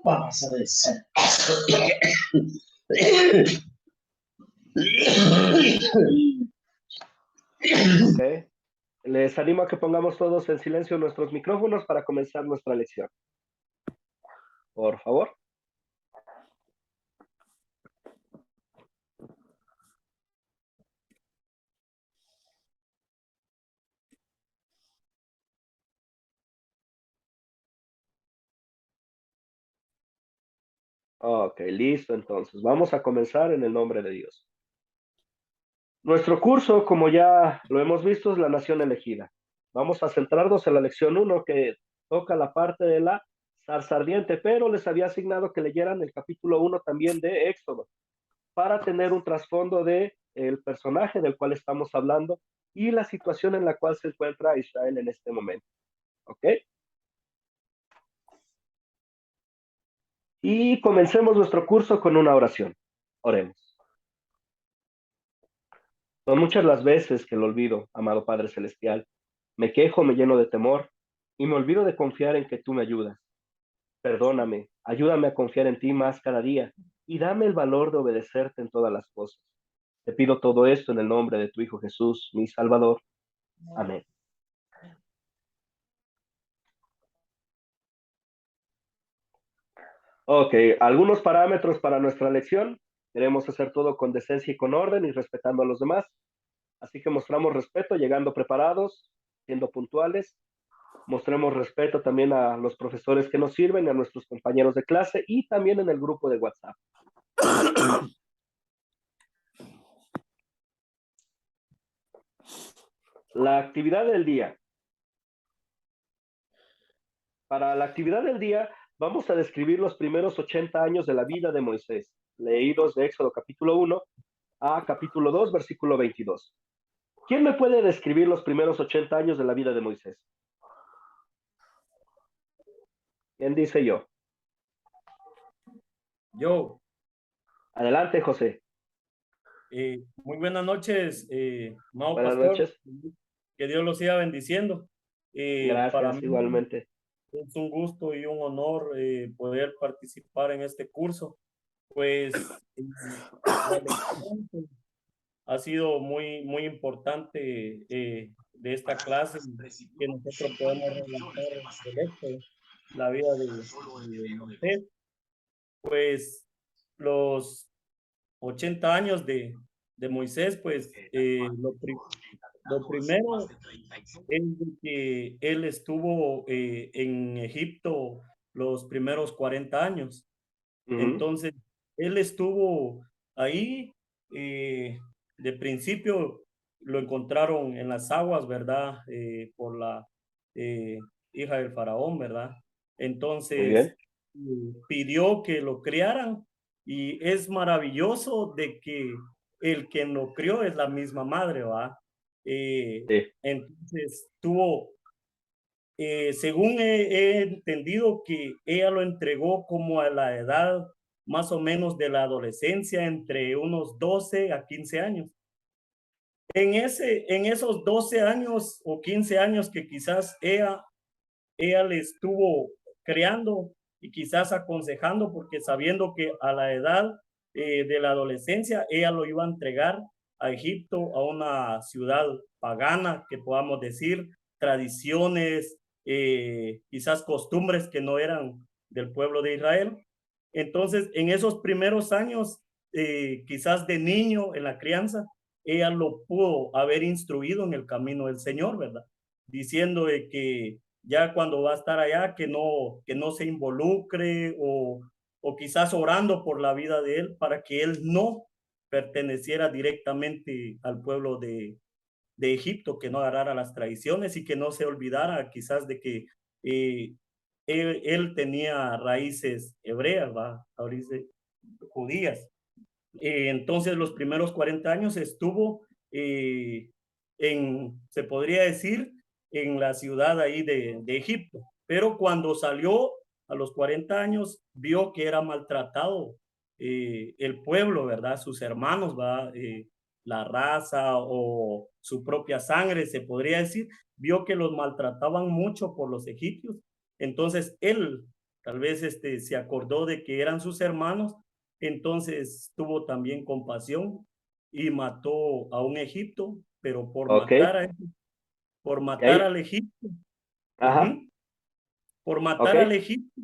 Vamos a ver. Okay. Les animo a que pongamos todos en silencio nuestros micrófonos para comenzar nuestra lección. Por favor. Ok, listo. Entonces, vamos a comenzar en el nombre de Dios. Nuestro curso, como ya lo hemos visto, es la nación elegida. Vamos a centrarnos en la lección 1 que toca la parte de la zarza ardiente, pero les había asignado que leyeran el capítulo 1 también de Éxodo para tener un trasfondo de el personaje del cual estamos hablando y la situación en la cual se encuentra Israel en este momento. ¿Ok? Y comencemos nuestro curso con una oración. Oremos. Son muchas las veces que lo olvido, amado Padre Celestial. Me quejo, me lleno de temor y me olvido de confiar en que tú me ayudas. Perdóname, ayúdame a confiar en ti más cada día y dame el valor de obedecerte en todas las cosas. Te pido todo esto en el nombre de tu Hijo Jesús, mi Salvador. Amén. Ok, algunos parámetros para nuestra lección. Queremos hacer todo con decencia y con orden y respetando a los demás. Así que mostramos respeto llegando preparados, siendo puntuales. Mostremos respeto también a los profesores que nos sirven, a nuestros compañeros de clase y también en el grupo de WhatsApp. La actividad del día. Para la actividad del día vamos a describir los primeros 80 años de la vida de Moisés, leídos de Éxodo capítulo 1 a capítulo 2, versículo 22. ¿Quién me puede describir los primeros 80 años de la vida de Moisés? ¿Quién dice yo? Yo. Adelante, José. Muy buenas noches, amado Buenas pastor. noches. Que Dios los siga bendiciendo. Para Gracias, mí igualmente. es un gusto y un honor poder participar en este curso. Pues la lección pues, ha sido muy, muy importante de esta clase que nosotros podemos relatar del esto, la vida de Moisés. Pues los 80 años de Moisés, pues lo primero es de que él estuvo en Egipto los primeros 40 años. Entonces, él estuvo ahí, de principio lo encontraron en las aguas, ¿verdad? Por la hija del faraón, ¿verdad? Muy Entonces, bien. pidió que lo criaran y es maravilloso de que el que lo crió es la misma madre, ¿va? Sí. Entonces, según he entendido que ella lo entregó como a la edad más o menos de la adolescencia, entre unos 12 a 15 años. En esos 12 años o 15 años que quizás ella le estuvo creando y quizás aconsejando, porque sabiendo que a la edad de la adolescencia ella lo iba a entregar a Egipto, a una ciudad pagana, que podamos decir, tradiciones, quizás costumbres que no eran del pueblo de Israel. Entonces, en esos primeros años, quizás de niño en la crianza, ella lo pudo haber instruido en el camino del Señor, ¿verdad? Diciendo de que ya cuando va a estar allá, que no se involucre o quizás orando por la vida de él para que él no perteneciera directamente al pueblo de Egipto, que no agarrara las tradiciones y que no se olvidara quizás de que él tenía raíces hebreas, ¿va? Raíces judías. Entonces los primeros 40 años estuvo se podría decir, en la ciudad ahí de Egipto. Pero cuando salió a los 40 años, vio que era maltratado el pueblo, ¿verdad? Sus hermanos, ¿va? la raza o su propia sangre, se podría decir, vio que los maltrataban mucho por los egipcios. Entonces él tal vez se acordó de que eran sus hermanos, entonces tuvo también compasión y mató a un egipto, pero Ok. por Y matar ahí, al egipto, ajá, por ok. matar al egipto.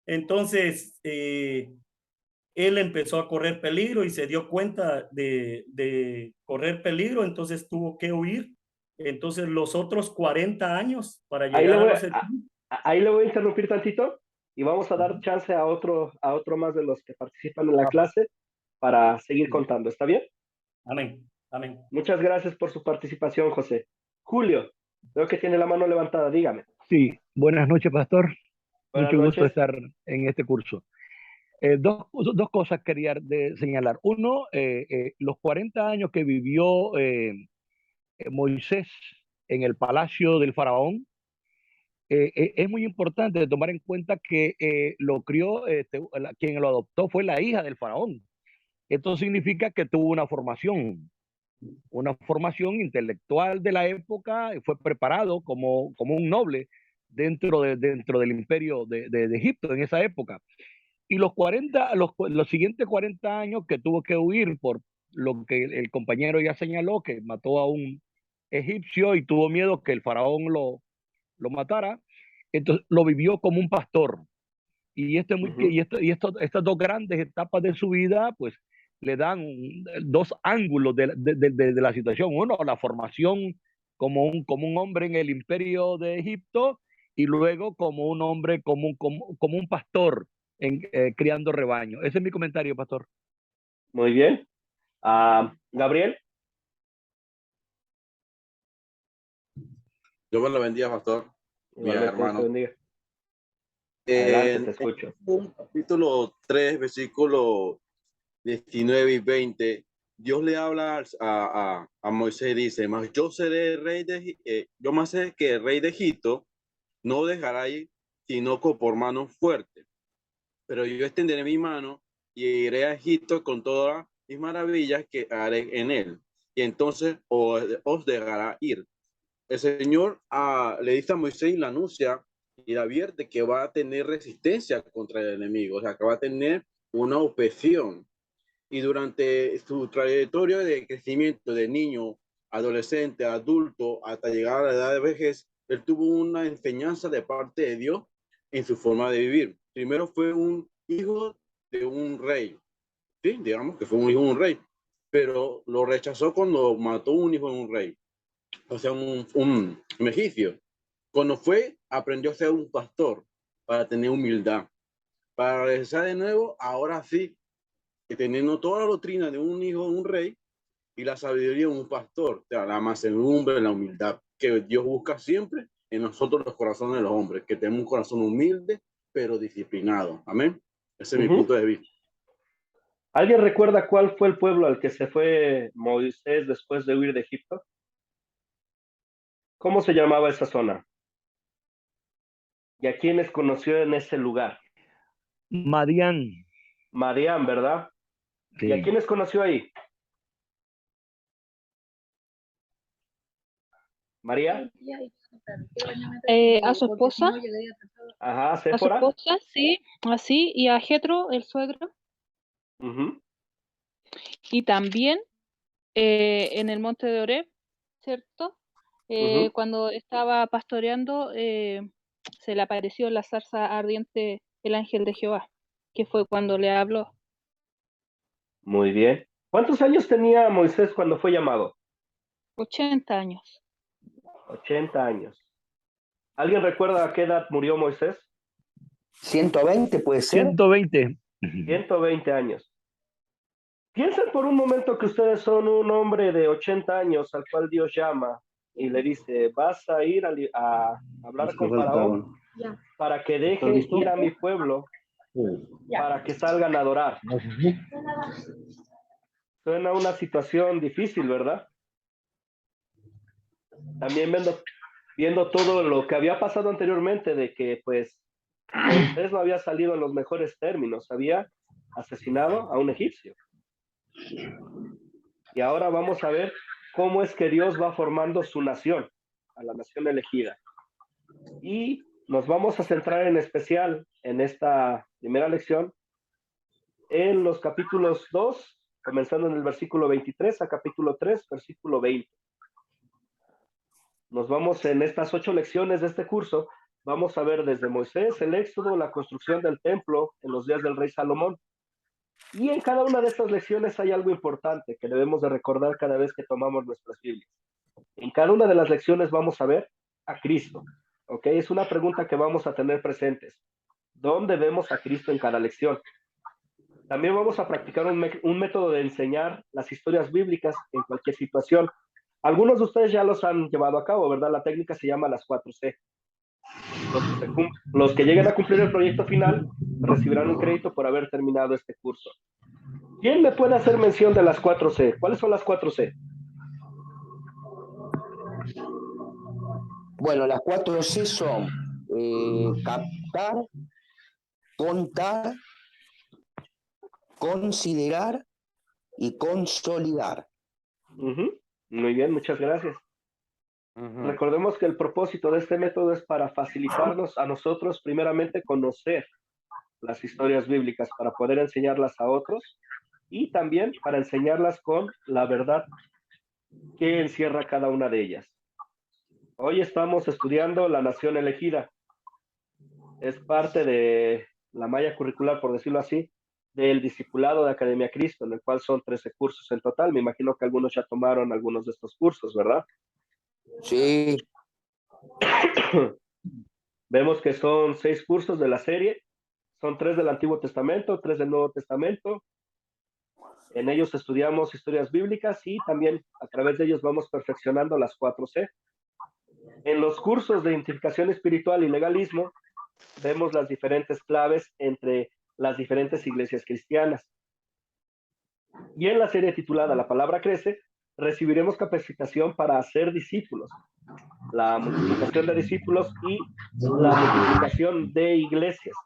Entonces, él empezó a correr peligro y se dio cuenta de correr peligro, entonces tuvo que huir. Entonces, los otros 40 años para Ahí le llegar a voy, los 70. ahí le voy a interrumpir tantito y vamos a dar chance a otro más de los que participan en la clase para seguir contando. ¿Está bien? Amén, amén. Muchas gracias por su participación, José. Julio, veo que tiene la mano levantada. Dígame. Sí, buenas noches, pastor. Buenas Mucho gusto noches. estar en este curso. Dos cosas quería señalar. Uno, los 40 años que vivió Moisés en el palacio del faraón, es muy importante tomar en cuenta que lo crió, quien lo adoptó fue la hija del faraón. Esto significa que tuvo una formación intelectual de la época, y fue preparado como un noble dentro del imperio de Egipto en esa época. Y los siguientes 40 años que tuvo que huir por lo que el compañero ya señaló, que mató a un egipcio y tuvo miedo que el faraón lo matara, entonces lo vivió como un pastor. Y, estas dos grandes etapas de su vida, pues le dan dos ángulos de la situación. Uno, la formación como un hombre en el imperio de Egipto y luego como un hombre, como un pastor criando rebaño. Ese es mi comentario, pastor. Muy bien. Gabriel, Dios me lo bendiga, pastor, mi igualmente Dios te hermano. bendiga. Adelante, te escucho. En capítulo 3, versículo 19 y 20, Dios le habla a Moisés y dice, mas yo seré el rey yo más sé que el rey de Egipto no dejará ir, sino por mano fuerte. Pero yo extenderé mi mano y iré a Egipto con todas mis maravillas que haré en él. Y entonces os dejará ir. El Señor le dice a Moisés y le anuncia y le advierte que va a tener resistencia contra el enemigo, o sea, que va a tener una opresión. Y durante su trayectoria de crecimiento de niño, adolescente, adulto, hasta llegar a la edad de vejez, él tuvo una enseñanza de parte de Dios en su forma de vivir. Primero fue un hijo de un rey, ¿sí? Digamos que fue un hijo de un rey, pero lo rechazó cuando mató un hijo de un rey, o sea, un egipcio. Cuando fue, aprendió a ser un pastor para tener humildad. Para regresar de nuevo, ahora sí, que teniendo toda la doctrina de un hijo de un rey y la sabiduría de un pastor, o sea, la mansedumbre, la humildad que Dios busca siempre en nosotros los corazones de los hombres, que tenemos un corazón humilde, pero disciplinado. Amén. Ese es mi punto de vista. ¿Alguien recuerda cuál fue el pueblo al que se fue Moisés después de huir de Egipto? ¿Cómo se llamaba esa zona? ¿Y a quiénes conoció en ese lugar? Madián. Madián, ¿verdad? Sí. ¿Y a quiénes conoció ahí? ¿María? A su esposa. Ajá, A su Séfora. esposa, sí, así, y a Jetro, el suegro. Y también en el monte de Oreb, ¿cierto? Cuando estaba pastoreando, se le apareció en la zarza ardiente el ángel de Jehová, que fue cuando le habló. Muy bien. ¿Cuántos años tenía Moisés cuando fue llamado? 80 años. 80 años. ¿Alguien recuerda a qué edad murió Moisés? 120 puede ser. 120. 120 años. Piensen por un momento que ustedes son un hombre de 80 años al cual Dios llama y le dice, vas a ir a hablar con Faraón para que deje ir a mi pueblo para que salgan a adorar. Suena una situación difícil, ¿verdad? También viendo todo lo que había pasado anteriormente de que pues Moisés no había salido en los mejores términos, había asesinado a un egipcio. Y ahora vamos a ver cómo es que Dios va formando su nación, a la nación elegida. Y nos vamos a centrar en especial en esta primera lección en los capítulos 2, comenzando en el versículo 23 a capítulo 3, versículo 20. Nos vamos en estas 8 lecciones de este curso, vamos a ver desde Moisés, el Éxodo, la construcción del templo en los días del rey Salomón. Y en cada una de estas lecciones hay algo importante que debemos de recordar cada vez que tomamos nuestras Biblias. En cada una de las lecciones vamos a ver a Cristo, ¿ok? Es una pregunta que vamos a tener presentes. ¿Dónde vemos a Cristo en cada lección? También vamos a practicar un método de enseñar las historias bíblicas en cualquier situación. Algunos de ustedes ya los han llevado a cabo, ¿verdad? La técnica se llama las 4C. Los que lleguen a cumplir el proyecto final recibirán un crédito por haber terminado este curso. ¿Quién me puede hacer mención de las 4C? ¿Cuáles son las 4C? Bueno, las 4C son captar, contar, considerar y consolidar. Muy bien, muchas gracias. Recordemos que el propósito de este método es para facilitarnos a nosotros, primeramente, conocer las historias bíblicas para poder enseñarlas a otros y también para enseñarlas con la verdad que encierra cada una de ellas. Hoy estamos estudiando la nación elegida. Es parte de la malla curricular, por decirlo así, del discipulado de Academia Cristo, en el cual son 13 cursos en total. Me imagino que algunos ya tomaron algunos de estos cursos, ¿verdad? Sí. Vemos que son 6 cursos de la serie. Son 3 del Antiguo Testamento, 3 del Nuevo Testamento. En ellos estudiamos historias bíblicas y también a través de ellos vamos perfeccionando las 4C. En los cursos de identificación espiritual y legalismo, vemos las diferentes claves entre las diferentes iglesias cristianas. Y en la serie titulada La Palabra Crece, recibiremos capacitación para hacer discípulos, la multiplicación de discípulos y la multiplicación de iglesias.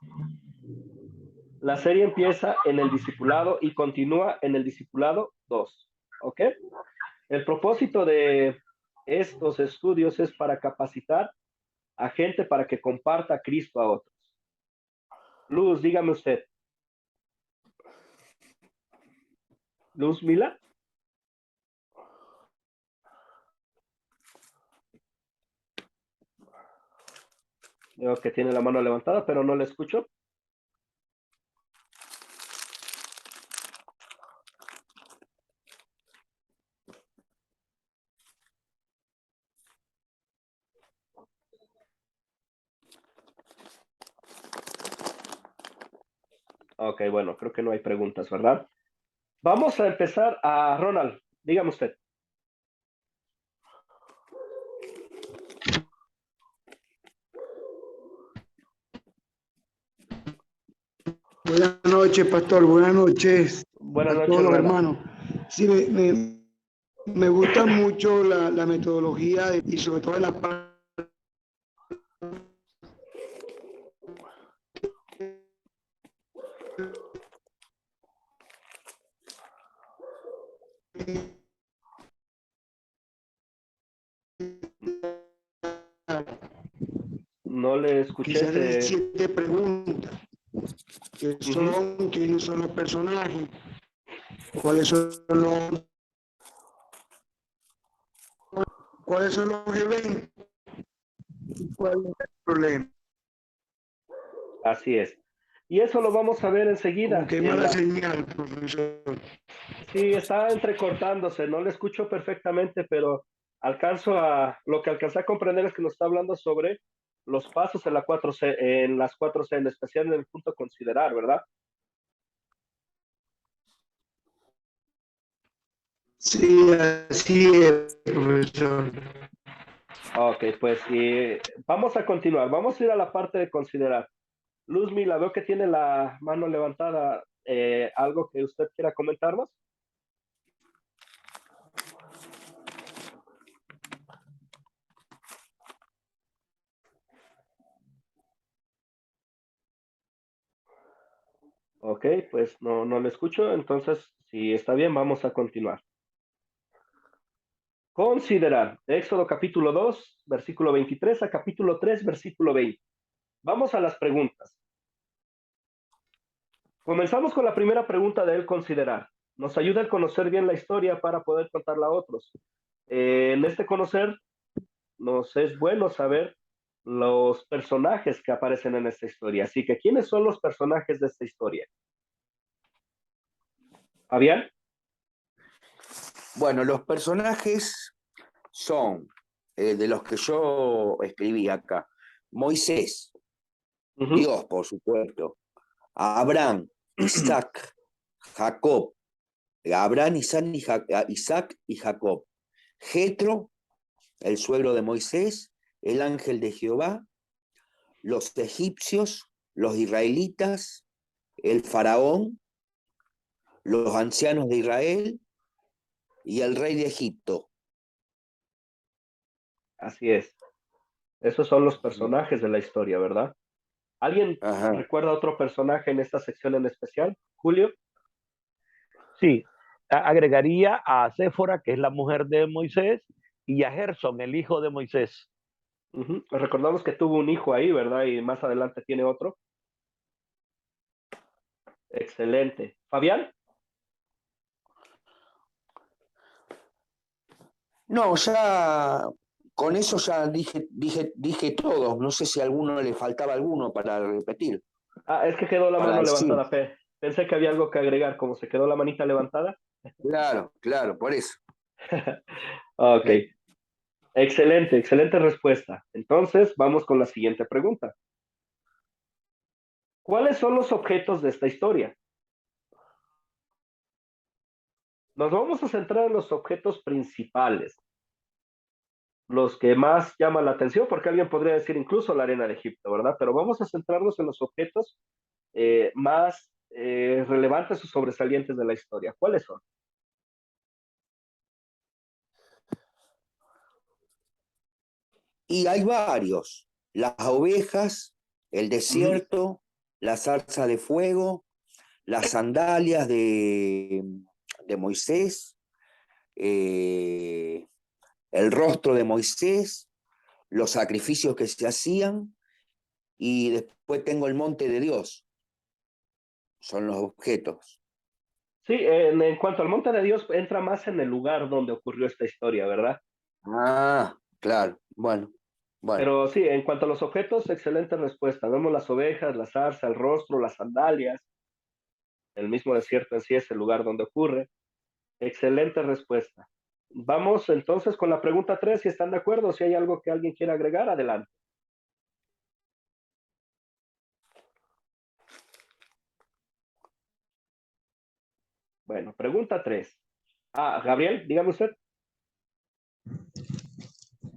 La serie empieza en el discipulado y continúa en el discipulado 2. ¿Ok? El propósito de estos estudios es para capacitar a gente para que comparta a Cristo a otros. Luz, dígame usted. Luz Mila. Veo que tiene la mano levantada, pero no le escucho. Ok, bueno, creo que no hay preguntas, ¿verdad? Vamos a empezar a Ronald. Dígame usted. Buenas noches, pastor. Buenas noches. Buenas a noches, todos los Ronald. hermanos. Sí, me gusta mucho la metodología y sobre todo en la parte No le escuché. que se hacen 7 preguntas, que son quiénes son los personajes, cuáles son los eventos, cuál es el problema. Así es. Y eso lo vamos a ver enseguida. Como que mala señal, profesor. Sí, está entrecortándose, no le escucho perfectamente, pero lo que alcancé a comprender es que nos está hablando sobre los pasos en las 4C, en especial en el punto considerar, ¿verdad? Sí, así es, profesor. Ok, pues vamos a continuar. Vamos a ir a la parte de considerar. Luz Mila, veo que tiene la mano levantada. ¿Algo que usted quiera comentarnos? Ok, pues no le escucho. Entonces, si está bien, vamos a continuar. Considerar. Éxodo capítulo 2, versículo 23 a capítulo 3, versículo 20. Vamos a las preguntas. Comenzamos con la primera pregunta de él, considerar. Nos ayuda a conocer bien la historia para poder contarla a otros. En este conocer, nos es bueno saber los personajes que aparecen en esta historia. Así que, ¿quiénes son los personajes de esta historia? ¿Fabián? Bueno, los personajes son de los que yo escribí acá. Moisés, Dios, por supuesto. Abraham, Isaac, Jacob. Abraham, Isaac y Jacob. Jetro, el suegro de Moisés, el ángel de Jehová, los egipcios, los israelitas, el faraón, los ancianos de Israel y el rey de Egipto. Así es. Esos son los personajes de la historia, ¿verdad? ¿Alguien recuerda otro personaje en esta sección en especial? Julio. Sí, agregaría a Séfora, que es la mujer de Moisés, y a Gerson, el hijo de Moisés. Recordamos que tuvo un hijo ahí, ¿verdad? Y más adelante tiene otro. Excelente. ¿Fabián? No, ya con eso ya dije todo. No sé si a alguno le faltaba alguno para repetir. Ah, es que quedó la Para mano decir. levantada, P. Pensé que había algo que agregar, como se quedó la manita levantada. Claro, por eso. Ok. Excelente, excelente respuesta. Entonces, vamos con la siguiente pregunta. ¿Cuáles son los objetos de esta historia? Nos vamos a centrar en los objetos principales, los que más llaman la atención, porque alguien podría decir incluso la arena de Egipto, ¿verdad? Pero vamos a centrarnos en los objetos más relevantes o sobresalientes de la historia. ¿Cuáles son? Y hay varios. Las ovejas, el desierto, la zarza de fuego, las sandalias de Moisés, el rostro de Moisés, los sacrificios que se hacían, y después tengo el monte de Dios. Son los objetos. Sí, en cuanto al monte de Dios, entra más en el lugar donde ocurrió esta historia, ¿verdad? Ah, claro. Bueno. Pero sí, en cuanto a los objetos, excelente respuesta. Vemos las ovejas, la zarza, el rostro, las sandalias. El mismo desierto en sí es el lugar donde ocurre. Excelente respuesta. Vamos entonces con la pregunta 3, si están de acuerdo, si hay algo que alguien quiera agregar, adelante. Bueno, pregunta 3. Gabriel, dígame usted.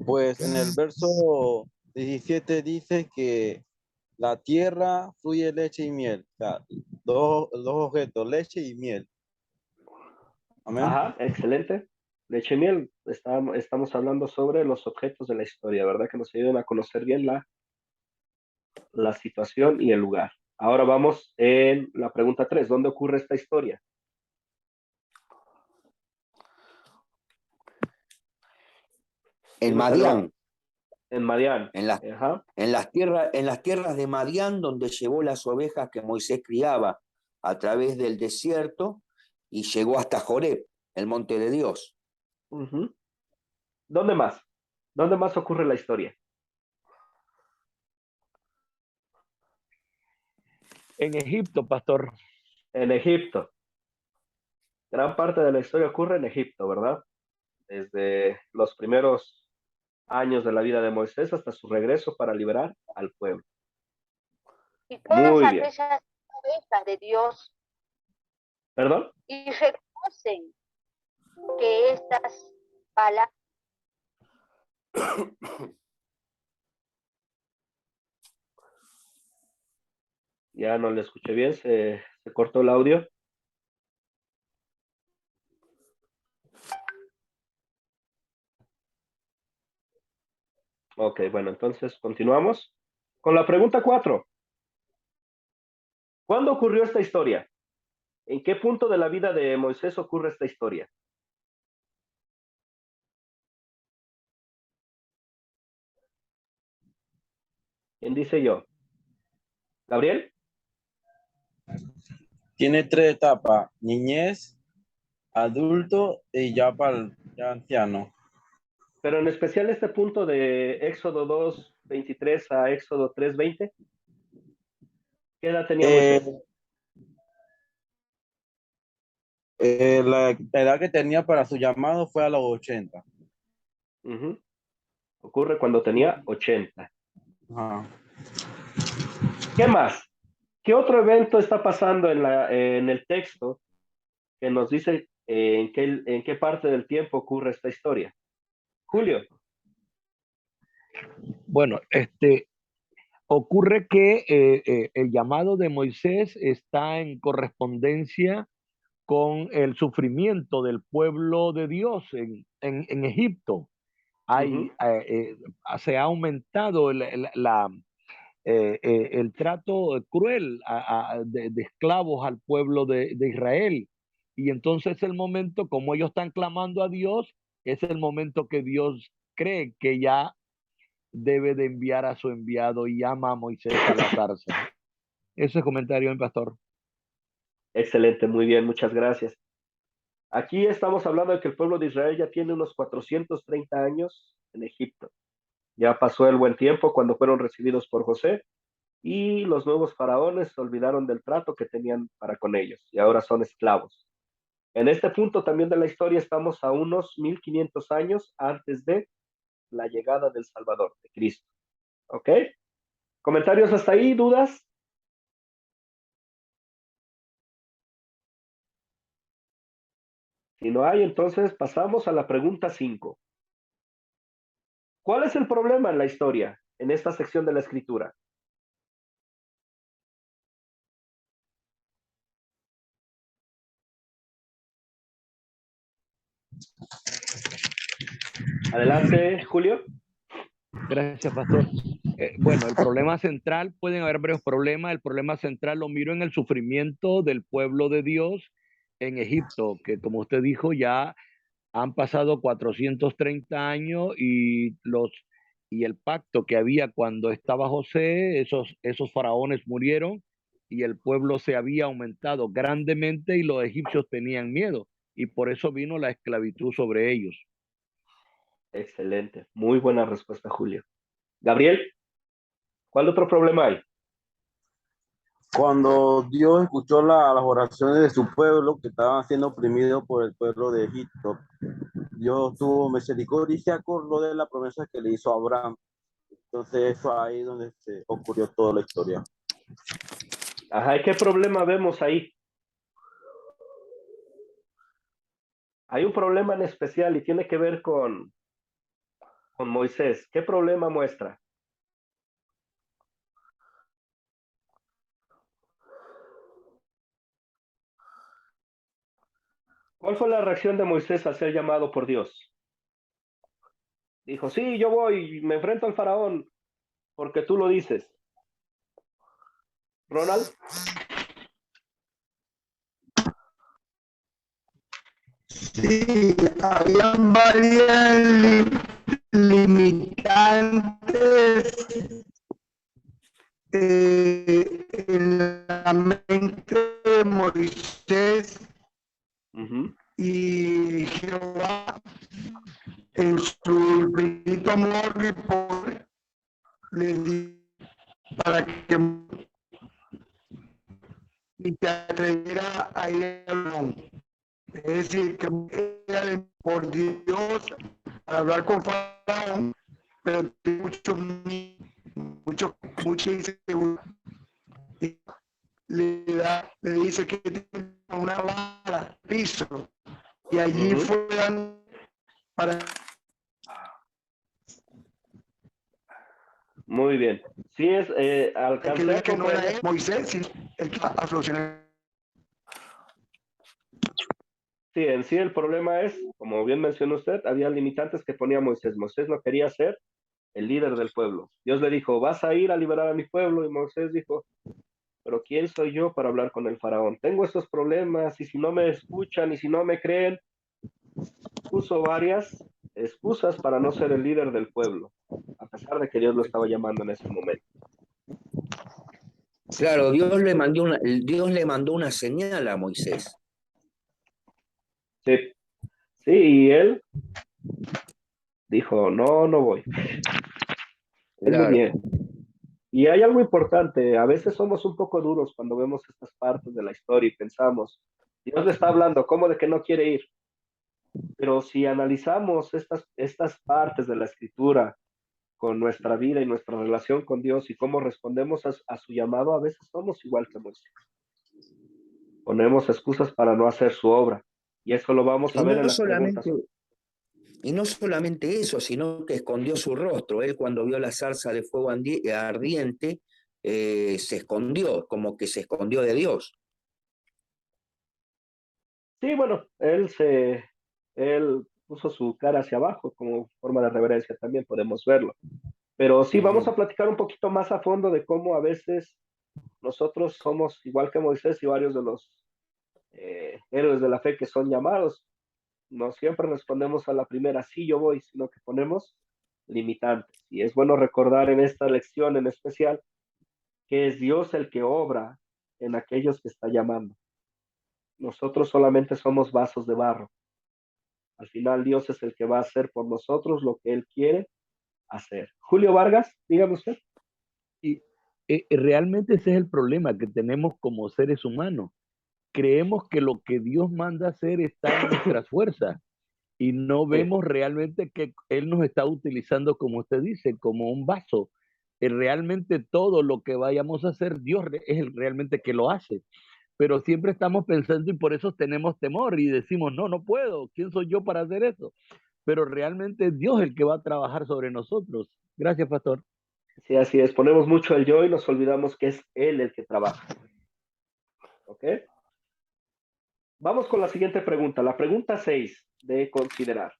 Pues en el verso 17 dice que la tierra fluye leche y miel. O sea, dos objetos, leche y miel. Amén. Ajá, excelente. Leche y miel, estamos hablando sobre los objetos de la historia, ¿verdad? Que nos ayudan a conocer bien la situación y el lugar. Ahora vamos en la pregunta 3. ¿Dónde ocurre esta historia? En Madián. En Madián. En las tierras de Madián, donde llevó las ovejas que Moisés criaba a través del desierto y llegó hasta Joreb, el monte de Dios. ¿Dónde más? ¿Dónde más ocurre la historia? En Egipto, pastor. En Egipto. Gran parte de la historia ocurre en Egipto, ¿verdad? Desde los primeros años de la vida de Moisés hasta su regreso para liberar al pueblo. Y todas Muy bien. aquellas ovejas de Dios. ¿Perdón? Y reconocen que estas palabras Ya no le escuché bien, se cortó el audio. Ok, bueno, entonces continuamos con la pregunta 4. ¿Cuándo ocurrió esta historia? ¿En qué punto de la vida de Moisés ocurre esta historia? ¿Quién dice yo? ¿Gabriel? Tiene 3 etapas: niñez, adulto y ya anciano. Pero en especial este punto de Éxodo 2:23 a Éxodo 3:20. ¿Qué edad tenía Moisés? La edad que tenía para su llamado fue a los 80. Ocurre cuando tenía 80. Ajá. ¿Qué más? ¿Qué otro evento está pasando en el texto que nos dice en qué parte del tiempo ocurre esta historia? Julio. Bueno, ocurre que el llamado de Moisés está en correspondencia con el sufrimiento del pueblo de Dios en Egipto. Se ha aumentado el trato cruel de esclavos al pueblo de Israel. Y entonces es el momento, como ellos están clamando a Dios, es el momento que Dios cree que ya debe de enviar a su enviado y llama a Moisés a la zarza. Ese comentario, mi pastor. Excelente, muy bien, muchas gracias. Aquí estamos hablando de que el pueblo de Israel ya tiene unos 430 años en Egipto. Ya pasó el buen tiempo cuando fueron recibidos por José y los nuevos faraones se olvidaron del trato que tenían para con ellos y ahora son esclavos. En este punto también de la historia estamos a unos 1500 años antes de la llegada del Salvador, de Cristo. ¿Ok? ¿Comentarios hasta ahí? ¿Dudas? Si no hay, entonces pasamos a la pregunta 5. ¿Cuál es el problema en la historia, en esta sección de la escritura? Adelante, Julio. Gracias, pastor. Bueno, el problema central, pueden haber varios problemas. El problema central lo miro en el sufrimiento del pueblo de Dios en Egipto, que como usted dijo, ya han pasado 430 años y el pacto que había cuando estaba José, esos faraones murieron y el pueblo se había aumentado grandemente y los egipcios tenían miedo y por eso vino la esclavitud sobre ellos. Excelente, muy buena respuesta, Julio. Gabriel, ¿cuál otro problema hay? Cuando Dios escuchó las oraciones de su pueblo que estaban siendo oprimidos por el pueblo de Egipto, Dios tuvo misericordia y se acordó de la promesa que le hizo a Abraham. Entonces fue ahí donde se ocurrió toda la historia. Ajá, ¿y qué problema vemos ahí? Hay un problema en especial y tiene que ver con Moisés. ¿Qué problema muestra? ¿Cuál fue la reacción de Moisés al ser llamado por Dios? Dijo, sí, yo voy, me enfrento al faraón, porque tú lo dices. Ronald. Sí, habían varias limitantes en la mente de Moisés y Jehová en su infinito amor y poder le di para que y te atreviera a ir a Abraham. Es decir, que era por Dios para hablar con Faraón, pero mucha inseguridad. Le dice que tiene una vara, piso, y allí fueran para... Muy bien. Sí, alcancé a que no era comprender. Moisés, sino el que a solucionar. Sí, en sí el problema es, como bien mencionó usted, había limitantes que ponía Moisés. Moisés no quería ser el líder del pueblo. Dios le dijo, vas a ir a liberar a mi pueblo, y Moisés dijo, pero ¿quién soy yo para hablar con el faraón? Tengo estos problemas y si no me escuchan y si no me creen, puso varias excusas para no ser el líder del pueblo, a pesar de que Dios lo estaba llamando en ese momento. Claro, Dios le mandó una señal a Moisés. Sí, sí, y él dijo, no, no voy. Es muy Claro. bien. Y hay algo importante, a veces somos un poco duros cuando vemos estas partes de la historia y pensamos, Dios le está hablando, ¿cómo de que no quiere ir? Pero si analizamos estas partes de la escritura con nuestra vida y nuestra relación con Dios y cómo respondemos a su llamado, a veces somos igual que Moisés. Ponemos excusas para no hacer su obra. Y eso lo vamos a Y ver en no las preguntas. solamente, y no solamente eso, sino que escondió su rostro. Él cuando vio la zarza de fuego ardiente, se escondió, como que se escondió de Dios. Sí, bueno, él puso su cara hacia abajo como forma de reverencia, también podemos verlo. Pero sí, vamos a platicar un poquito más a fondo de cómo a veces nosotros somos igual que Moisés y varios de los héroes de la fe que son llamados. No siempre respondemos a la primera, sí, yo voy, sino que ponemos limitantes. Y es bueno recordar en esta lección en especial que es Dios el que obra en aquellos que está llamando. Nosotros solamente somos vasos de barro. Al final Dios es el que va a hacer por nosotros lo que Él quiere hacer. Julio Vargas, dígame usted. Y realmente ese es el problema que tenemos como seres humanos. Creemos que lo que Dios manda hacer está en nuestras fuerzas y no Sí. vemos realmente que Él nos está utilizando, como usted dice, como un vaso. Realmente todo lo que vayamos a hacer, Dios es el realmente que lo hace. Pero siempre estamos pensando y por eso tenemos temor y decimos, no, no puedo, ¿quién soy yo para hacer eso? Pero realmente es Dios el que va a trabajar sobre nosotros. Gracias, pastor. Sí, así es. Ponemos mucho el yo y nos olvidamos que es Él el que trabaja. ¿Ok? Vamos con la siguiente pregunta, la pregunta 6 de considerar.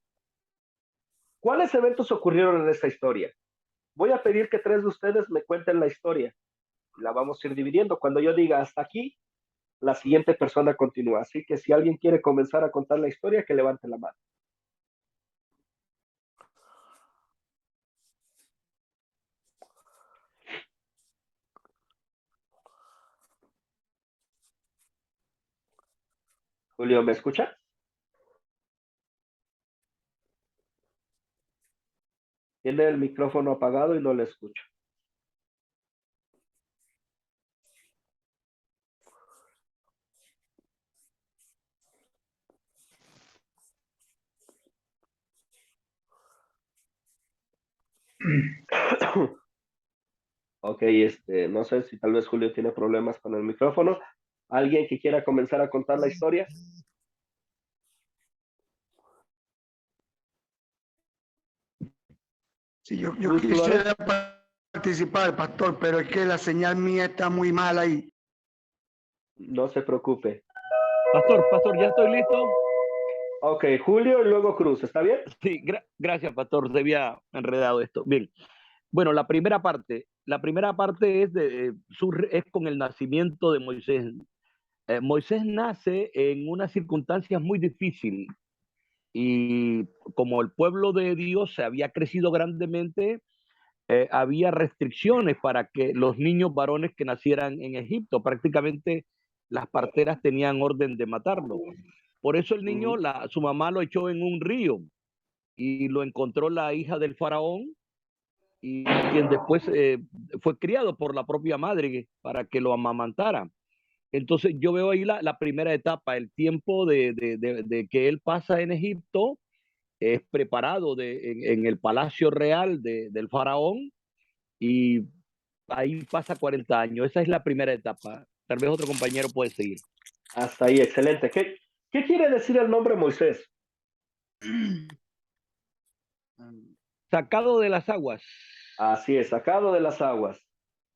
¿Cuáles eventos ocurrieron en esta historia? Voy a pedir que 3 de ustedes me cuenten la historia. La vamos a ir dividiendo. Cuando yo diga hasta aquí, la siguiente persona continúa. Así que si alguien quiere comenzar a contar la historia, que levante la mano. Julio, ¿me escucha? Tiene el micrófono apagado y no le escucho. Ok, no sé si tal vez Julio tiene problemas con el micrófono. ¿Alguien que quiera comenzar a contar la historia? Sí, yo Cruz Flores. quisiera participar, pastor, pero es que la señal mía está muy mala ahí. No se preocupe. Pastor, ya estoy listo. Ok, Julio y luego Cruz, ¿está bien? Sí, gracias, pastor. Se había enredado esto. Bien. Bueno, la primera parte es con el nacimiento de Moisés. Moisés nace en unas circunstancias muy difíciles y como el pueblo de Dios se había crecido grandemente, había restricciones para que los niños varones que nacieran en Egipto, prácticamente las parteras tenían orden de matarlo. Por eso el niño, su mamá lo echó en un río y lo encontró la hija del faraón y quien después fue criado por la propia madre para que lo amamantara. Entonces yo veo ahí la primera etapa, el tiempo de que él pasa en Egipto, es preparado en el palacio real del faraón y ahí pasa 40 años. Esa es la primera etapa. Tal vez otro compañero puede seguir. Hasta ahí, excelente. ¿Qué quiere decir el nombre Moisés? Sacado de las aguas. Así es, sacado de las aguas.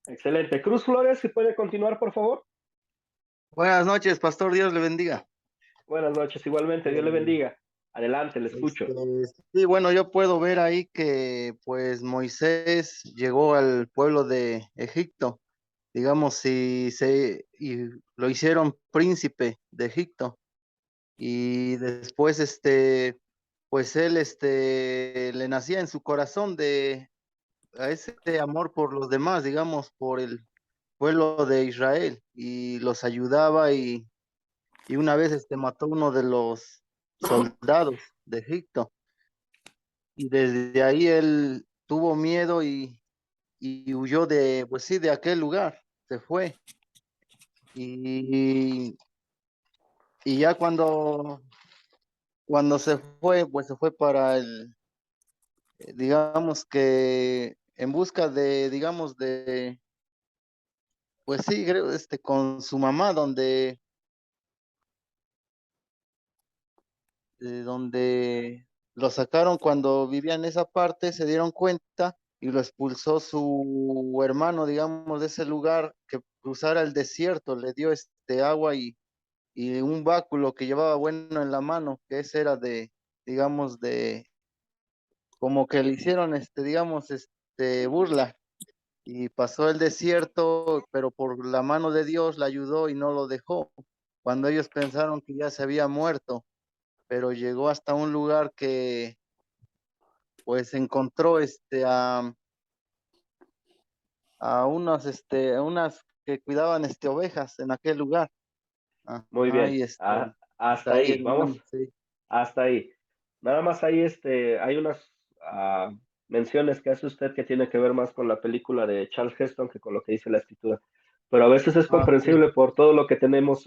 Excelente. Cruz Flores, si puede continuar, por favor. Buenas noches, pastor, Dios le bendiga. Buenas noches, igualmente, Dios le bendiga. Adelante, le escucho. Sí, bueno, yo puedo ver ahí que pues Moisés llegó al pueblo de Egipto, digamos, y lo hicieron príncipe de Egipto. Y después, pues él, le nacía en su corazón a ese amor por los demás, digamos, por pueblo de Israel y los ayudaba y una vez mató uno de los soldados de Egipto y desde ahí él tuvo miedo y huyó de, pues sí, de aquel lugar, se fue y, y ya cuando se fue, pues se fue para digamos que en busca de, digamos, pues sí, creo, con su mamá, donde lo sacaron cuando vivía en esa parte, se dieron cuenta y lo expulsó su hermano, digamos, de ese lugar, que cruzara el desierto, le dio agua y un báculo que llevaba bueno en la mano, que ese era digamos, como que le hicieron, digamos, burla. Y pasó el desierto, pero por la mano de Dios la ayudó y no lo dejó. Cuando ellos pensaron que ya se había muerto, pero llegó hasta un lugar que pues encontró a unas que cuidaban ovejas en aquel lugar. Muy Ajá, bien. y Hasta ahí ahí, hermano, vamos, sí. hasta ahí. Nada más ahí hay unas menciones que hace usted que tiene que ver más con la película de Charles Heston que con lo que dice la escritura. Pero a veces es Sí. comprensible por todo lo que tenemos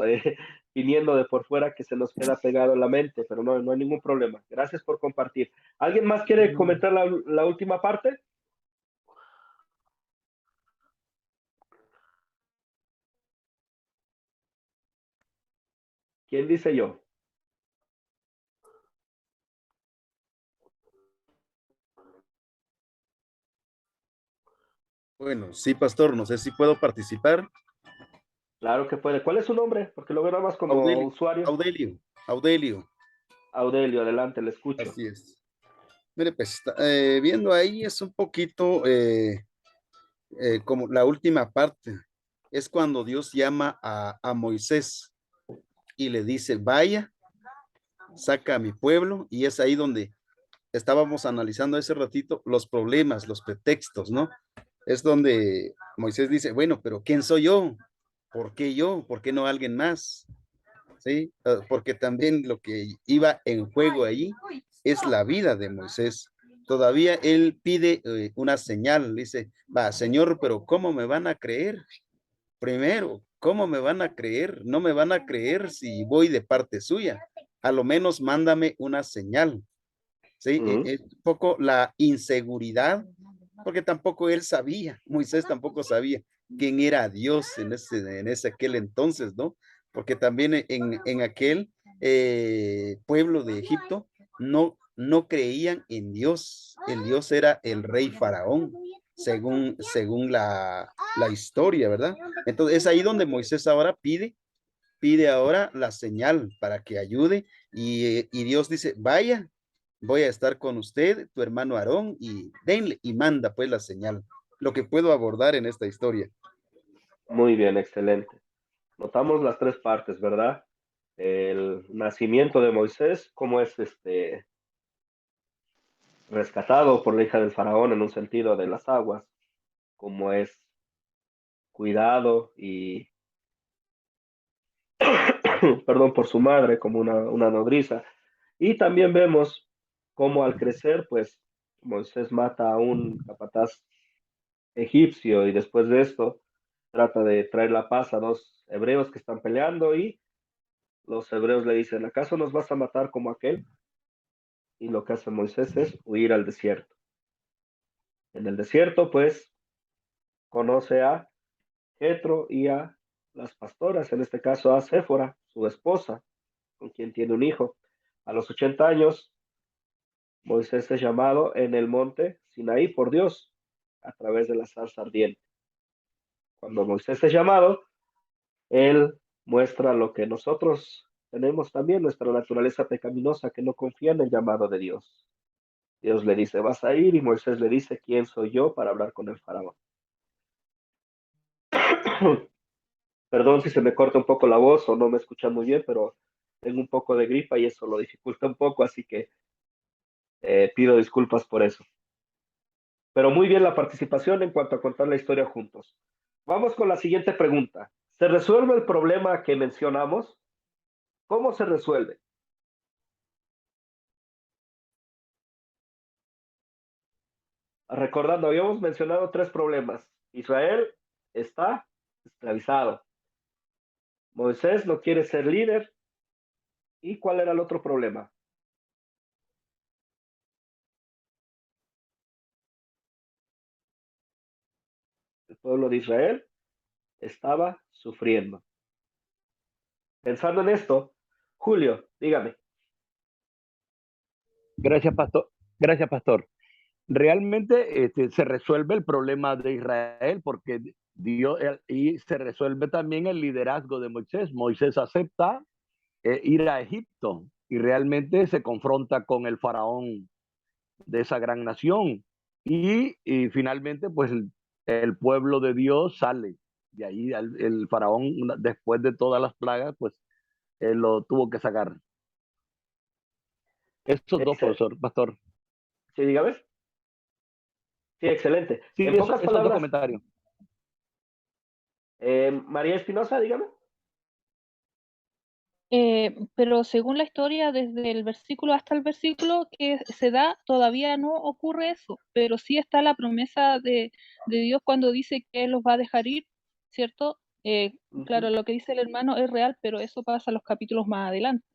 viniendo de por fuera que se nos queda pegado en la mente, pero no hay ningún problema. Gracias por compartir. ¿Alguien más quiere comentar la última parte? ¿Quién dice yo? Bueno, sí, pastor, no sé si puedo participar. Claro que puede. ¿Cuál es su nombre? Porque lo veo nada más como Audelio, usuario. Audelio, Audelio, Audelio, adelante, le escucho. así es. Mire, pues viendo ahí es un poquito como la última parte. Es cuando Dios llama a Moisés y le dice, vaya, saca a mi pueblo, y es ahí donde estábamos analizando hace ratito los problemas, los pretextos, ¿no? Es donde Moisés dice, bueno, pero ¿quién soy yo? ¿Por qué yo? ¿Por qué no alguien más? ¿Sí? Porque también lo que iba en juego allí es la vida de Moisés. Todavía él pide una señal, dice, va, Señor, pero ¿cómo me van a creer? Primero, ¿cómo me van a creer? No me van a creer si voy de parte suya. A lo menos mándame una señal. ¿Sí? Un poco la inseguridad, porque tampoco él sabía, Moisés tampoco sabía quién era Dios en ese aquel entonces, ¿no? Porque también en aquel pueblo de Egipto no creían en Dios. El Dios era el rey faraón, según la historia, ¿verdad? Entonces es ahí donde Moisés ahora pide ahora la señal para que ayude y Dios dice, vaya, voy a estar con usted, tu hermano Aarón, y denle y manda pues la señal, lo que puedo abordar en esta historia. Muy bien, excelente. Notamos las tres partes, ¿verdad? El nacimiento de Moisés, cómo es rescatado por la hija del faraón en un sentido de las aguas, cómo es cuidado y, perdón, por su madre como una nodriza. Y también vemos cómo al crecer, pues Moisés mata a un capataz egipcio y después de esto trata de traer la paz a dos hebreos que están peleando y los hebreos le dicen, ¿acaso nos vas a matar como aquel? Y lo que hace Moisés es huir al desierto. En el desierto, pues, conoce a Jetro y a las pastoras, en este caso a Séfora, su esposa, con quien tiene un hijo. A los 80 años, Moisés es llamado en el monte Sinaí por Dios a través de la zarza ardiente. Cuando Moisés es llamado, él muestra lo que nosotros tenemos también, nuestra naturaleza pecaminosa que no confía en el llamado de Dios. Dios le dice, vas a ir, y Moisés le dice, ¿quién soy yo para hablar con el faraón? Perdón si se me corta un poco la voz o no me escuchan muy bien, pero tengo un poco de gripa y eso lo dificulta un poco, así que pido disculpas por eso. Pero muy bien la participación en cuanto a contar la historia juntos. Vamos con la siguiente pregunta. ¿Se resuelve el problema que mencionamos? ¿Cómo se resuelve? Recordando, habíamos mencionado 3 problemas. Israel está esclavizado. Moisés no quiere ser líder. ¿Y cuál era el otro problema? El pueblo de Israel estaba sufriendo. Pensando en esto, Julio, dígame. Gracias, pastor. Gracias, pastor. Realmente se resuelve el problema de Israel porque Dios, y se resuelve también el liderazgo de Moisés. Moisés acepta ir a Egipto y realmente se confronta con el faraón de esa gran nación. Y finalmente, pues el pueblo de Dios sale. De ahí el faraón, después de todas las plagas, pues lo tuvo que sacar. Estos dos, profesor, pastor. Sí, dígame. Sí, excelente. Sí, En pocas esos dos palabras, comentarios. María Espinosa, dígame. Pero según la historia, desde el versículo hasta el versículo que se da, todavía no ocurre eso, pero sí está la promesa de Dios cuando dice que Él los va a dejar ir, ¿cierto? Claro, lo que dice el hermano es real, pero eso pasa en los capítulos más adelante.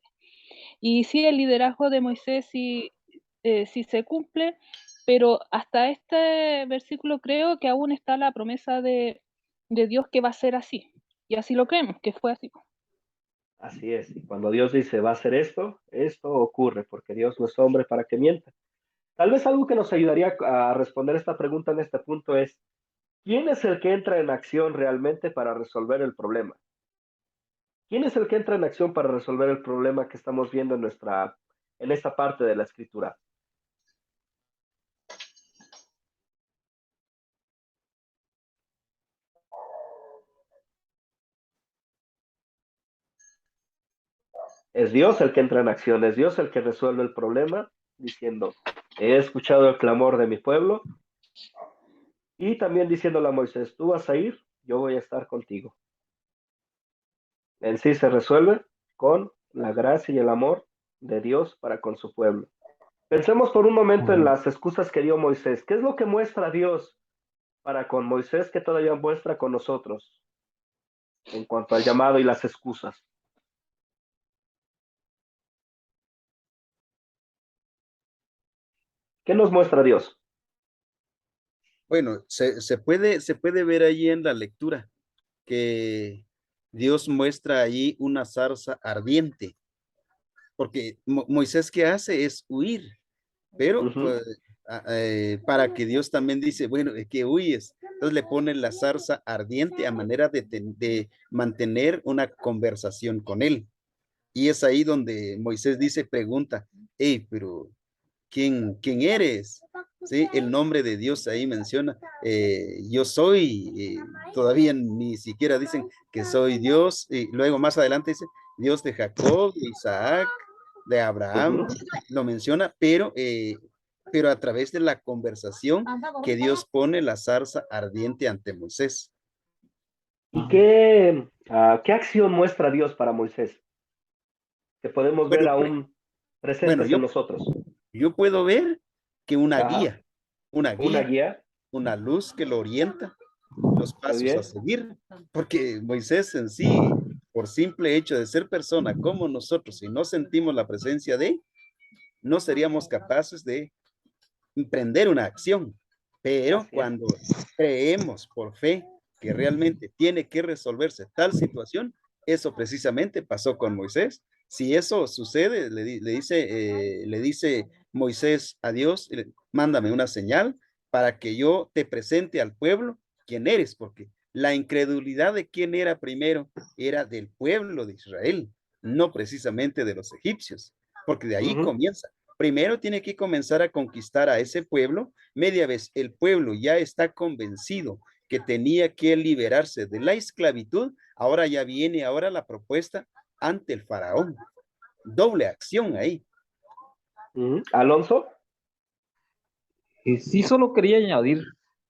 Y sí, el liderazgo de Moisés sí, sí se cumple, pero hasta este versículo creo que aún está la promesa de Dios que va a ser así, y así lo creemos, que fue así. Así es. Y cuando Dios dice va a hacer esto, esto ocurre, porque Dios no es hombre para que mienta. Tal vez algo que nos ayudaría a responder esta pregunta en este punto es, ¿quién es el que entra en acción realmente para resolver el problema? ¿Quién es el que entra en acción para resolver el problema que estamos viendo en esta parte de la escritura? Es Dios el que entra en acción, es Dios el que resuelve el problema, diciendo, he escuchado el clamor de mi pueblo, y también diciéndole a Moisés, tú vas a ir, yo voy a estar contigo. En sí se resuelve con la gracia y el amor de Dios para con su pueblo. Pensemos por un momento en las excusas que dio Moisés. ¿Qué es lo que muestra Dios para con Moisés que todavía muestra con nosotros en cuanto al llamado y las excusas? ¿Qué nos muestra Dios? Bueno, se puede ver allí en la lectura que Dios muestra allí una zarza ardiente, porque Moisés ¿qué hace? Es huir, pero pues, para que Dios también dice, bueno, ¿de qué huyes? Entonces le pone la zarza ardiente a manera de mantener una conversación con él. Y es ahí donde Moisés dice, pregunta, hey, pero ¿quién eres? Sí, el nombre de Dios ahí menciona, yo soy, todavía ni siquiera dicen que soy Dios, y luego más adelante dice, Dios de Jacob, de Isaac, de Abraham, lo menciona, pero a través de la conversación que Dios pone la zarza ardiente ante Moisés. ¿Y qué acción muestra Dios para Moisés? Que podemos ver aún presentes en nosotros. Yo puedo ver que una guía, guía, una luz que lo orienta, los pasos a seguir, porque Moisés en sí, por simple hecho de ser persona como nosotros, si no sentimos la presencia de él, no seríamos capaces de emprender una acción. Pero cuando creemos por fe que realmente tiene que resolverse tal situación, eso precisamente pasó con Moisés. Si eso sucede, le dice Moisés a Dios, mándame una señal para que yo te presente al pueblo quién eres, porque la incredulidad de quién era primero era del pueblo de Israel, no precisamente de los egipcios, porque de ahí comienza. Primero tiene que comenzar a conquistar a ese pueblo, media vez el pueblo ya está convencido que tenía que liberarse de la esclavitud, ahora ya viene ahora la propuesta ante el faraón. Doble acción ahí. Alonso. Sí, solo quería añadir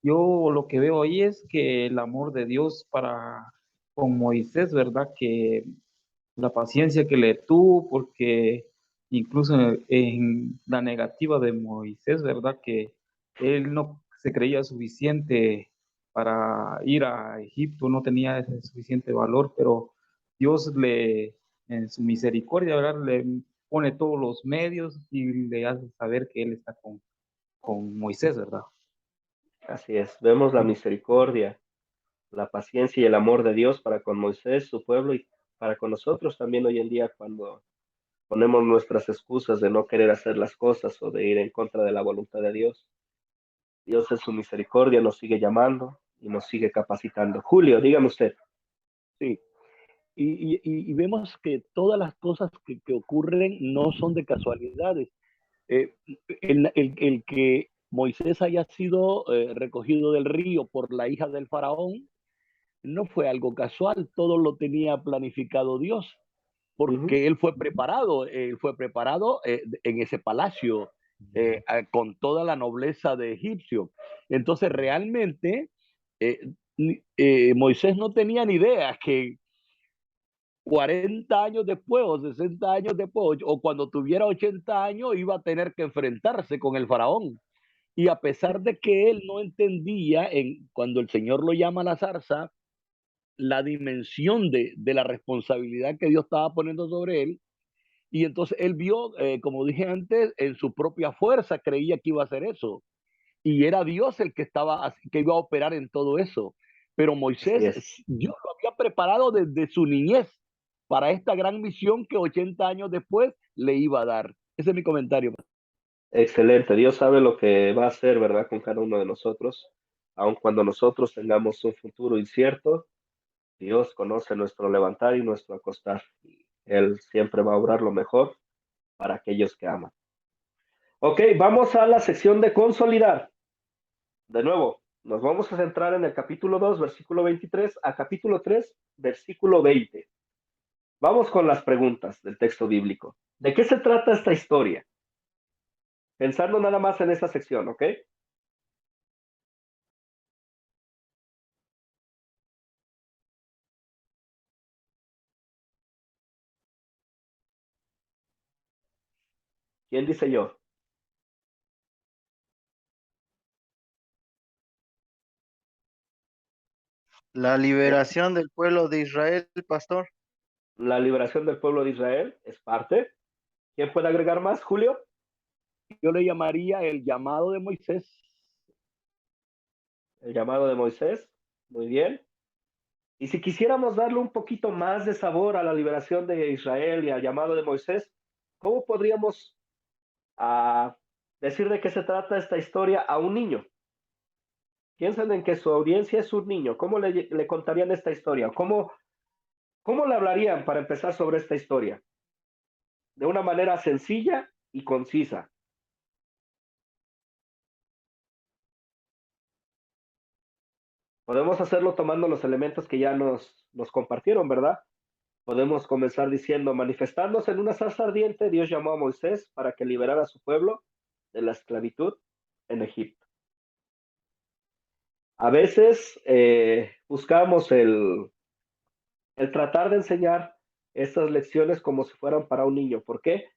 yo lo que veo ahí es que el amor de Dios para con Moisés, ¿verdad? Que la paciencia que le tuvo, porque incluso en la negativa de Moisés, ¿verdad? Que él no se creía suficiente para ir a Egipto, no tenía ese suficiente valor, pero Dios le, en su misericordia, ¿verdad? Le pone todos los medios y le hace saber que él está con Moisés, ¿verdad? Así es, vemos la misericordia, la paciencia y el amor de Dios para con Moisés, su pueblo y para con nosotros también hoy en día cuando ponemos nuestras excusas de no querer hacer las cosas o de ir en contra de la voluntad de Dios. Dios en su misericordia nos sigue llamando y nos sigue capacitando. Julio, dígame usted. Sí. Y vemos que todas las cosas que ocurren no son de casualidades. Eh, el que Moisés haya sido recogido del río por la hija del faraón no fue algo casual, todo lo tenía planificado Dios, porque él fue preparado en ese palacio con toda la nobleza de egipcio. Entonces realmente eh, Moisés no tenía ni idea que 40 años después o 60 años después o cuando tuviera 80 años iba a tener que enfrentarse con el faraón. Y a pesar de que él no entendía cuando el Señor lo llama a la zarza, la dimensión de la responsabilidad que Dios estaba poniendo sobre él, y entonces él vio, como dije antes, en su propia fuerza creía que iba a hacer eso. Y era Dios el que iba a operar en todo eso. Pero Así Moisés, es. Dios lo había preparado desde su niñez para esta gran misión que 80 años después le iba a dar. Ese es mi comentario. Excelente. Dios sabe lo que va a hacer, ¿verdad? Con cada uno de nosotros. Aun cuando nosotros tengamos un futuro incierto, Dios conoce nuestro levantar y nuestro acostar. Él siempre va a obrar lo mejor para aquellos que aman. Ok, vamos a la sección de consolidar. De nuevo, nos vamos a centrar en el capítulo 2, versículo 23, a capítulo 3, versículo 20. Vamos con las preguntas del texto bíblico. ¿De qué se trata esta historia? Pensando nada más en esta sección, ¿ok? ¿Quién dice yo? La liberación del pueblo de Israel, pastor. La liberación del pueblo de Israel es parte. ¿Quién puede agregar más, Julio? Yo le llamaría el llamado de Moisés. El llamado de Moisés. Muy bien. Y si quisiéramos darle un poquito más de sabor a la liberación de Israel y al llamado de Moisés, ¿cómo podríamos decir de qué se trata esta historia a un niño? Piensen en que su audiencia es un niño. ¿Cómo le contarían esta historia? ¿Cómo le hablarían para empezar sobre esta historia? De una manera sencilla y concisa. Podemos hacerlo tomando los elementos que ya nos compartieron, ¿verdad? Podemos comenzar diciendo, manifestándose en una zarza ardiente, Dios llamó a Moisés para que liberara a su pueblo de la esclavitud en Egipto. A veces buscamos el tratar de enseñar estas lecciones como si fueran para un niño. ¿Por qué?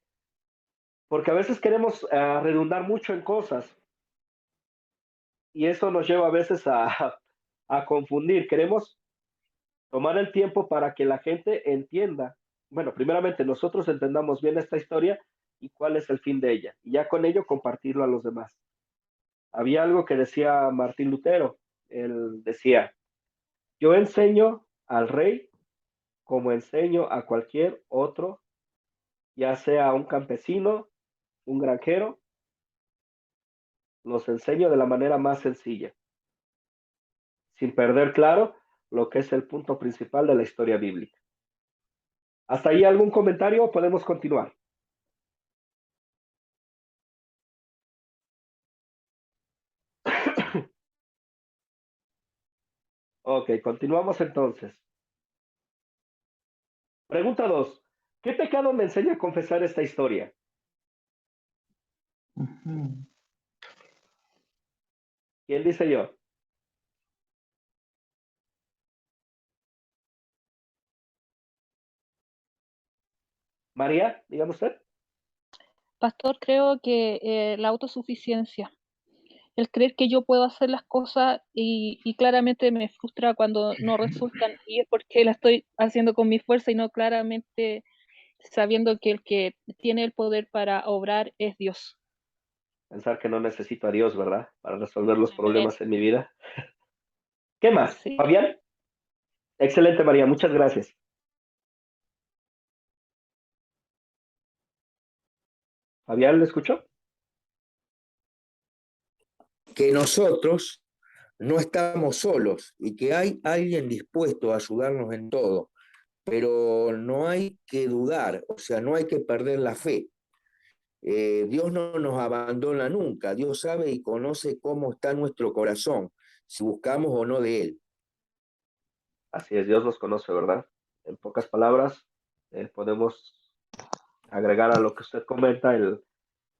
Porque a veces queremos redundar mucho en cosas y eso nos lleva a veces a confundir. Queremos tomar el tiempo para que la gente entienda, bueno, primeramente nosotros entendamos bien esta historia y cuál es el fin de ella, y ya con ello compartirlo a los demás. Había algo que decía Martín Lutero, él decía, yo enseño al rey como enseño a cualquier otro, ya sea un campesino, un granjero, los enseño de la manera más sencilla, sin perder claro lo que es el punto principal de la historia bíblica. ¿Hasta ahí algún comentario o podemos continuar? Ok, continuamos entonces. Pregunta 2. ¿Qué pecado me enseña a confesar esta historia? ¿Quién dice yo? María, dígame usted. Pastor, creo que la autosuficiencia, el creer que yo puedo hacer las cosas y claramente me frustra cuando no resultan y es porque la estoy haciendo con mi fuerza y no claramente sabiendo que el que tiene el poder para obrar es Dios. Pensar que no necesito a Dios, ¿verdad? Para resolver los Amén. problemas en mi vida. ¿Qué más? Sí. Fabián. Excelente, María. Muchas gracias. Fabián, ¿le escuchó? Que nosotros no estamos solos y que hay alguien dispuesto a ayudarnos en todo, pero no hay que dudar, o sea, no hay que perder la fe. Dios no nos abandona nunca, Dios sabe y conoce cómo está nuestro corazón, si buscamos o no de Él. Así es, Dios nos conoce, ¿verdad? En pocas palabras, podemos agregar a lo que usted comenta el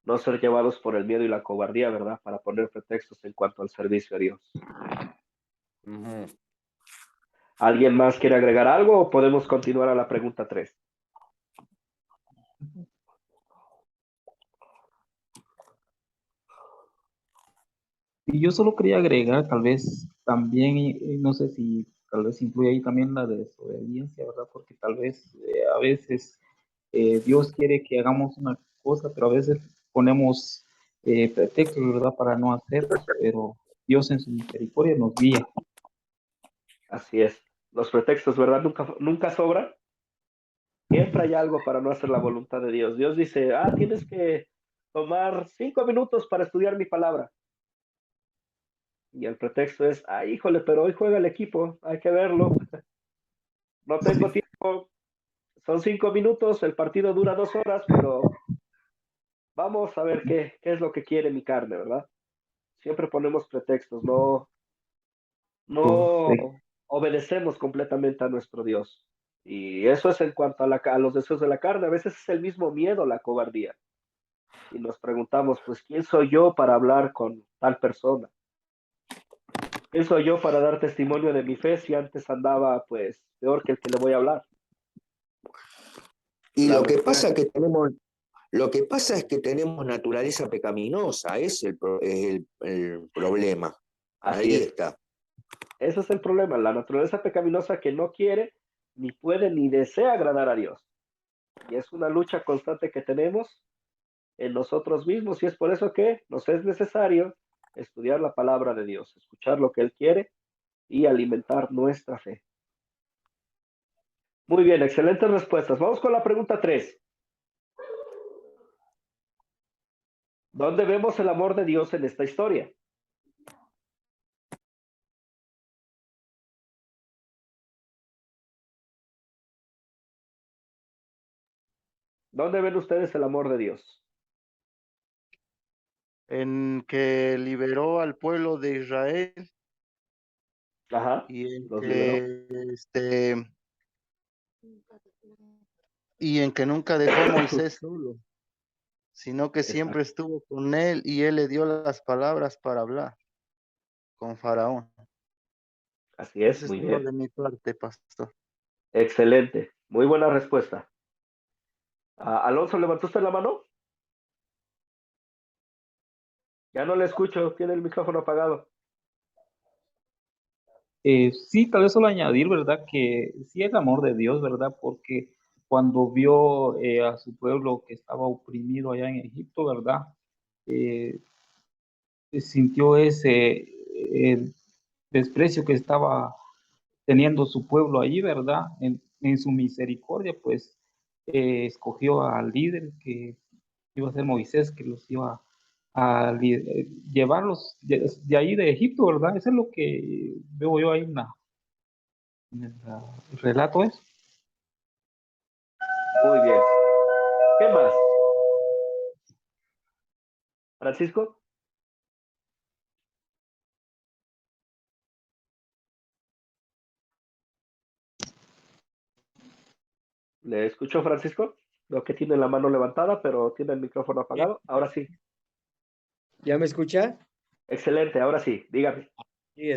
no ser llevados por el miedo y la cobardía, ¿verdad? Para poner pretextos en cuanto al servicio a Dios. ¿Alguien más quiere agregar algo o podemos continuar a la pregunta 3? Y yo solo quería agregar, tal vez también, no sé si tal vez influye ahí también la desobediencia, ¿verdad? Porque tal vez a veces Dios quiere que hagamos una cosa, pero a veces ponemos pretextos, ¿verdad? Para no hacerlo, pero Dios en su misericordia nos guía. Así es. Los pretextos, ¿verdad? Nunca sobran. Siempre hay algo para no hacer la voluntad de Dios. Dios dice, tienes que tomar 5 minutos para estudiar mi palabra. Y el pretexto es, híjole, pero hoy juega el equipo, hay que verlo. No tengo tiempo. Son 5 minutos, el partido dura 2 horas, pero vamos a ver qué es lo que quiere mi carne, ¿verdad? Siempre ponemos pretextos, no Correcto. obedecemos completamente a nuestro Dios. Y eso es en cuanto a los deseos de la carne. A veces es el mismo miedo, la cobardía. Y nos preguntamos, pues, ¿quién soy yo para hablar con tal persona? ¿Quién soy yo para dar testimonio de mi fe si antes andaba, pues, peor que el que le voy a hablar? Y La lo que respuesta, pasa es que tenemos naturaleza pecaminosa, es el problema. así Ahí es. está. Ese es el problema, la naturaleza pecaminosa que no quiere, ni puede, ni desea agradar a Dios. Y es una lucha constante que tenemos en nosotros mismos y es por eso que nos es necesario estudiar la palabra de Dios, escuchar lo que Él quiere y alimentar nuestra fe. Muy bien, excelentes respuestas. Vamos con la pregunta 3. ¿Dónde vemos el amor de Dios en esta historia? ¿Dónde ven ustedes el amor de Dios? En que liberó al pueblo de Israel Ajá, y en los liberó. que nunca dejó a Moisés solo, sino que siempre Exacto. estuvo con él y él le dio las palabras para hablar con Faraón. Así es, Eso es muy todo bien. de mi parte, pastor. Excelente, muy buena respuesta. Alonso, ¿levantó usted la mano? Ya no le escucho, tiene el micrófono apagado. Sí, tal vez solo añadir, ¿verdad? Que sí es amor de Dios, ¿verdad? Porque cuando vio a su pueblo que estaba oprimido allá en Egipto, ¿verdad? Eh, Sintió ese desprecio que estaba teniendo su pueblo allí, ¿verdad? En su misericordia, pues escogió al líder que iba a ser Moisés, que los iba a llevarlos de ahí de Egipto, ¿verdad? Eso es lo que veo yo ahí en el relato es. Muy bien. ¿Qué más? Francisco. ¿Le escuchó, Francisco? Veo que tiene la mano levantada, pero tiene el micrófono apagado. Ahora sí. ¿Ya me escucha? Excelente, ahora sí, dígame. Y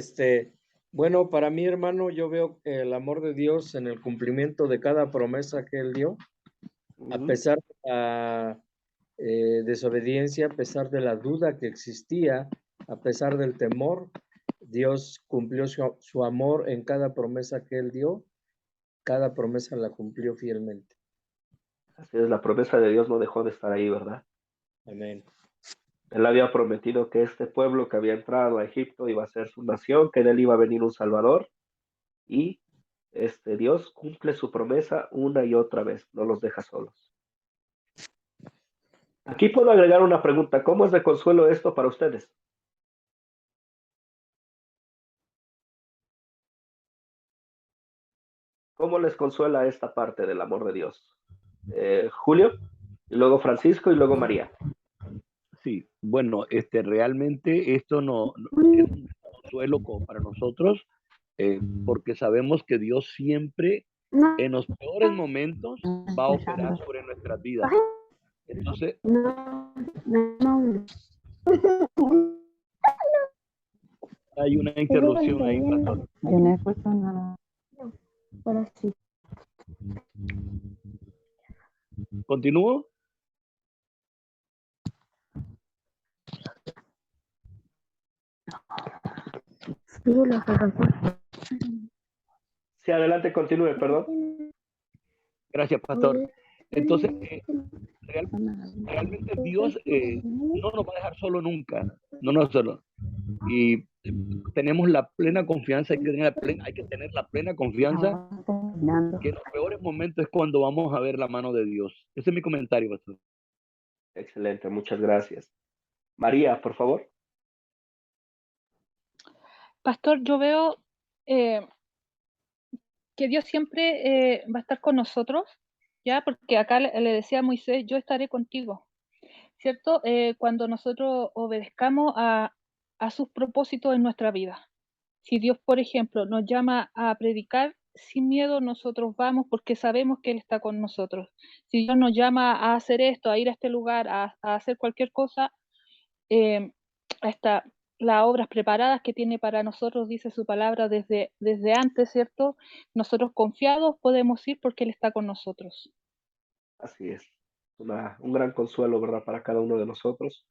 bueno, para mí, hermano, yo veo el amor de Dios en el cumplimiento de cada promesa que Él dio. A pesar de la desobediencia, a pesar de la duda que existía, a pesar del temor, Dios cumplió su amor en cada promesa que Él dio, cada promesa la cumplió fielmente. Así es, la promesa de Dios no dejó de estar ahí, ¿verdad? Amén. Él había prometido que este pueblo que había entrado a Egipto iba a ser su nación, que de él iba a venir un Salvador, y Dios cumple su promesa una y otra vez, no los deja solos. Aquí puedo agregar una pregunta: ¿cómo es de consuelo esto para ustedes? ¿Cómo les consuela esta parte del amor de Dios? Julio, y luego Francisco, y luego María. Sí, bueno, realmente esto no es un consuelo para nosotros, porque sabemos que Dios siempre, en los peores momentos, va a operar sobre nuestras vidas. Entonces, hay una interrupción ahí, pastor. Yo no he puesto nada. Ahora sí. ¿Continúo? Sí, adelante, continúe, perdón. Gracias, pastor. Entonces, realmente Dios no nos va a dejar solo nunca, no nos solo. Y tenemos la plena confianza, hay que tener la plena confianza que en los peores momentos es cuando vamos a ver la mano de Dios. Ese es mi comentario, pastor. Excelente, muchas gracias. María, por favor. Pastor, yo veo que Dios siempre va a estar con nosotros, ¿ya? Porque acá le decía a Moisés, yo estaré contigo, ¿cierto? Cuando nosotros obedezcamos a sus propósitos en nuestra vida. Si Dios, por ejemplo, nos llama a predicar, sin miedo nosotros vamos porque sabemos que Él está con nosotros. Si Dios nos llama a hacer esto, a ir a este lugar, a hacer cualquier cosa, hasta las obras preparadas que tiene para nosotros, dice su palabra desde antes, ¿cierto? Nosotros confiados podemos ir porque Él está con nosotros. Así es. Un gran consuelo, ¿verdad? Para cada uno de nosotros,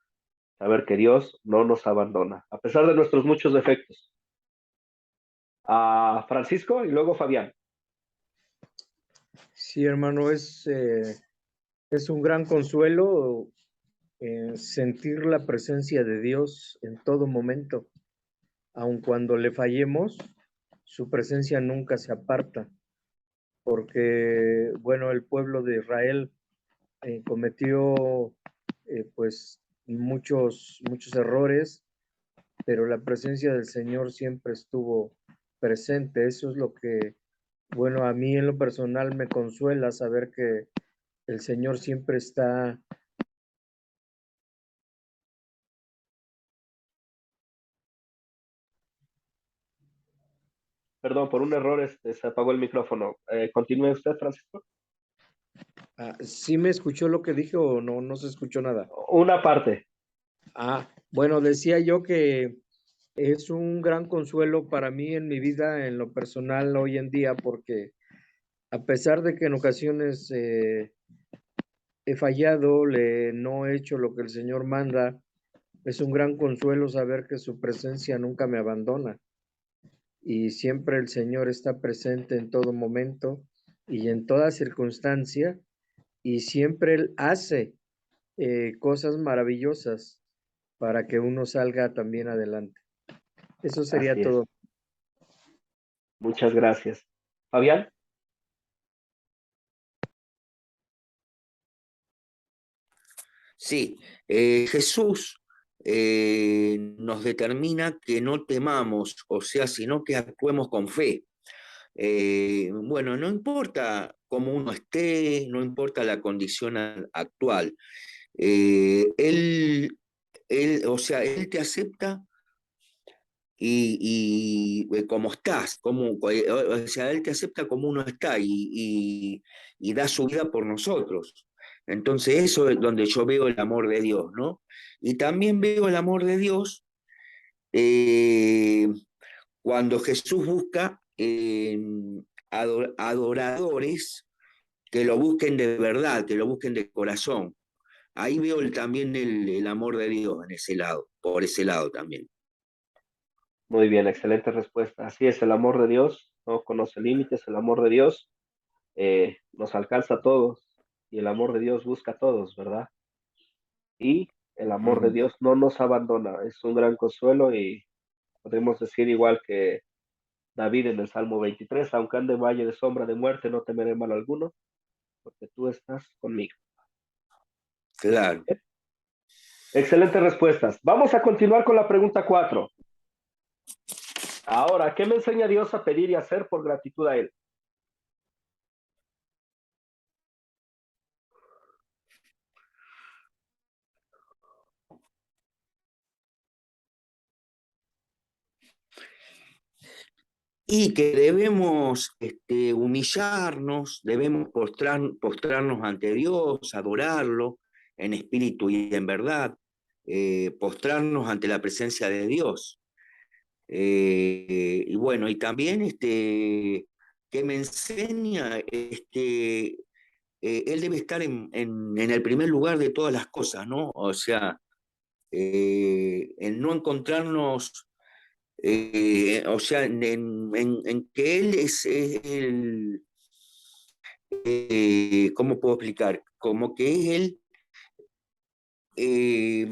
saber que Dios no nos abandona, a pesar de nuestros muchos defectos. A Francisco y luego Fabián. Sí, hermano, es un gran consuelo sentir la presencia de Dios en todo momento. Aun cuando le fallemos, su presencia nunca se aparta, porque, bueno, el pueblo de Israel cometió pues muchos errores, pero la presencia del Señor siempre estuvo presente. Eso es lo que, bueno, a mí en lo personal me consuela saber que el Señor siempre está. Perdón, por un error se apagó el micrófono. Continúe usted, Francisco. ¿Sí me escuchó lo que dije o no se escuchó nada? Una parte. Bueno, decía yo que es un gran consuelo para mí en mi vida, en lo personal hoy en día, porque a pesar de que en ocasiones he fallado, no he hecho lo que el Señor manda, es un gran consuelo saber que su presencia nunca me abandona y siempre el Señor está presente en todo momento y en toda circunstancia, y siempre Él hace cosas maravillosas para que uno salga también adelante. Eso sería Así es. todo. Muchas gracias. Fabián. Sí, Jesús nos determina que no temamos, o sea, sino que actuemos con fe. Bueno, no importa cómo uno esté, no importa la condición actual. O sea, Él te acepta y como estás, o sea, Él te acepta como uno está y da su vida por nosotros. Entonces eso es donde yo veo el amor de Dios, ¿no? Y también veo el amor de Dios cuando Jesús busca adoradores que lo busquen de verdad, que lo busquen de corazón. Ahí veo también el amor de Dios en ese lado, por ese lado también. Muy bien, excelente respuesta. Así es, el amor de Dios no conoce límites, el amor de Dios nos alcanza a todos y el amor de Dios busca a todos, ¿verdad? Y el amor de Dios no nos abandona, es un gran consuelo y podemos decir igual que David en el Salmo 23, aunque ande en valle de sombra de muerte, no temeré mal alguno, porque tú estás conmigo. Claro. Excelentes respuestas. Vamos a continuar con la pregunta 4. Ahora, ¿qué me enseña Dios a pedir y hacer por gratitud a Él? Y que debemos humillarnos, debemos postrarnos ante Dios, adorarlo en espíritu y en verdad, postrarnos ante la presencia de Dios. Y bueno, y también que me enseña, Él debe estar en el primer lugar de todas las cosas, ¿no? O sea, el no encontrarnos, o sea, en que Él es el, ¿cómo puedo explicar? Como que es Él, eh,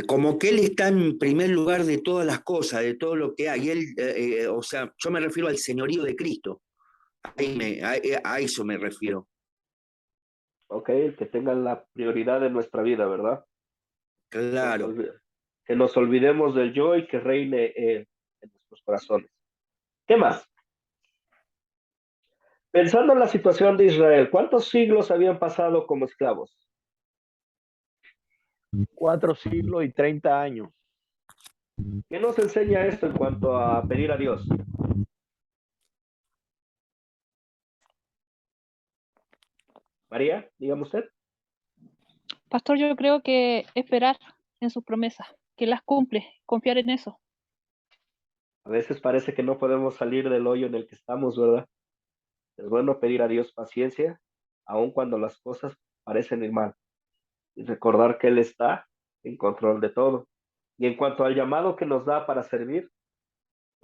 como que Él está en primer lugar de todas las cosas, de todo lo que hay. Él, o sea, yo me refiero al señorío de Cristo. A eso me refiero. Ok, que tengan la prioridad de nuestra vida, ¿verdad? Claro. Que nos olvidemos del yo y que reine en nuestros corazones. ¿Qué más? Pensando en la situación de Israel, ¿cuántos siglos habían pasado como esclavos? 4 siglos y 30 años. ¿Qué nos enseña esto en cuanto a pedir a Dios? María, dígame usted. Pastor, yo creo que esperar en sus promesas, que las cumple, confiar en eso. A veces parece que no podemos salir del hoyo en el que estamos, ¿verdad? Es bueno pedir a Dios paciencia, aun cuando las cosas parecen ir mal, y recordar que Él está en control de todo. Y en cuanto al llamado que nos da para servir,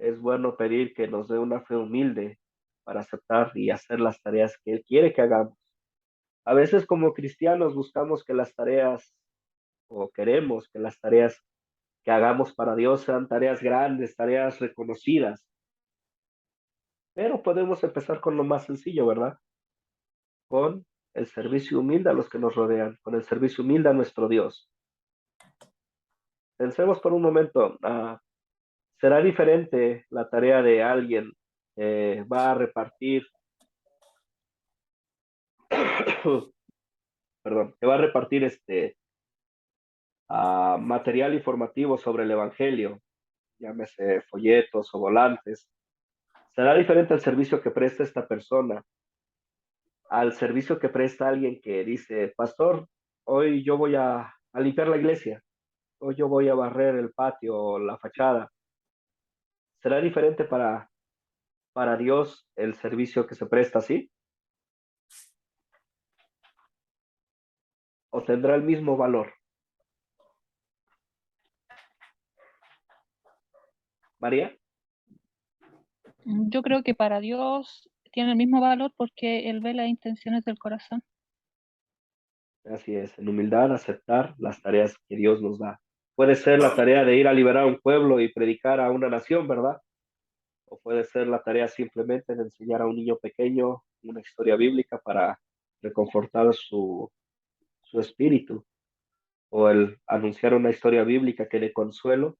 es bueno pedir que nos dé una fe humilde para aceptar y hacer las tareas que Él quiere que hagamos. A veces como cristianos buscamos que las tareas o queremos que las tareas que hagamos para Dios sean tareas grandes, tareas reconocidas, pero podemos empezar con lo más sencillo, ¿verdad? Con el servicio humilde a los que nos rodean, con el servicio humilde a nuestro Dios. Pensemos por un momento, ¿será diferente la tarea de alguien que va a repartir, perdón, que va a repartir material informativo sobre el Evangelio, llámese folletos o volantes? ¿Será diferente el servicio que presta esta persona al servicio que presta alguien que dice, pastor, hoy yo voy a limpiar la iglesia, hoy yo voy a barrer el patio o la fachada? ¿Será diferente para Dios el servicio que se presta así? ¿O tendrá el mismo valor? María. Yo creo que para Dios tiene el mismo valor porque Él ve las intenciones del corazón. Así es, en humildad aceptar las tareas que Dios nos da. Puede ser la tarea de ir a liberar a un pueblo y predicar a una nación, ¿verdad? O puede ser la tarea simplemente de enseñar a un niño pequeño una historia bíblica para reconfortar su espíritu, o el anunciar una historia bíblica que dé consuelo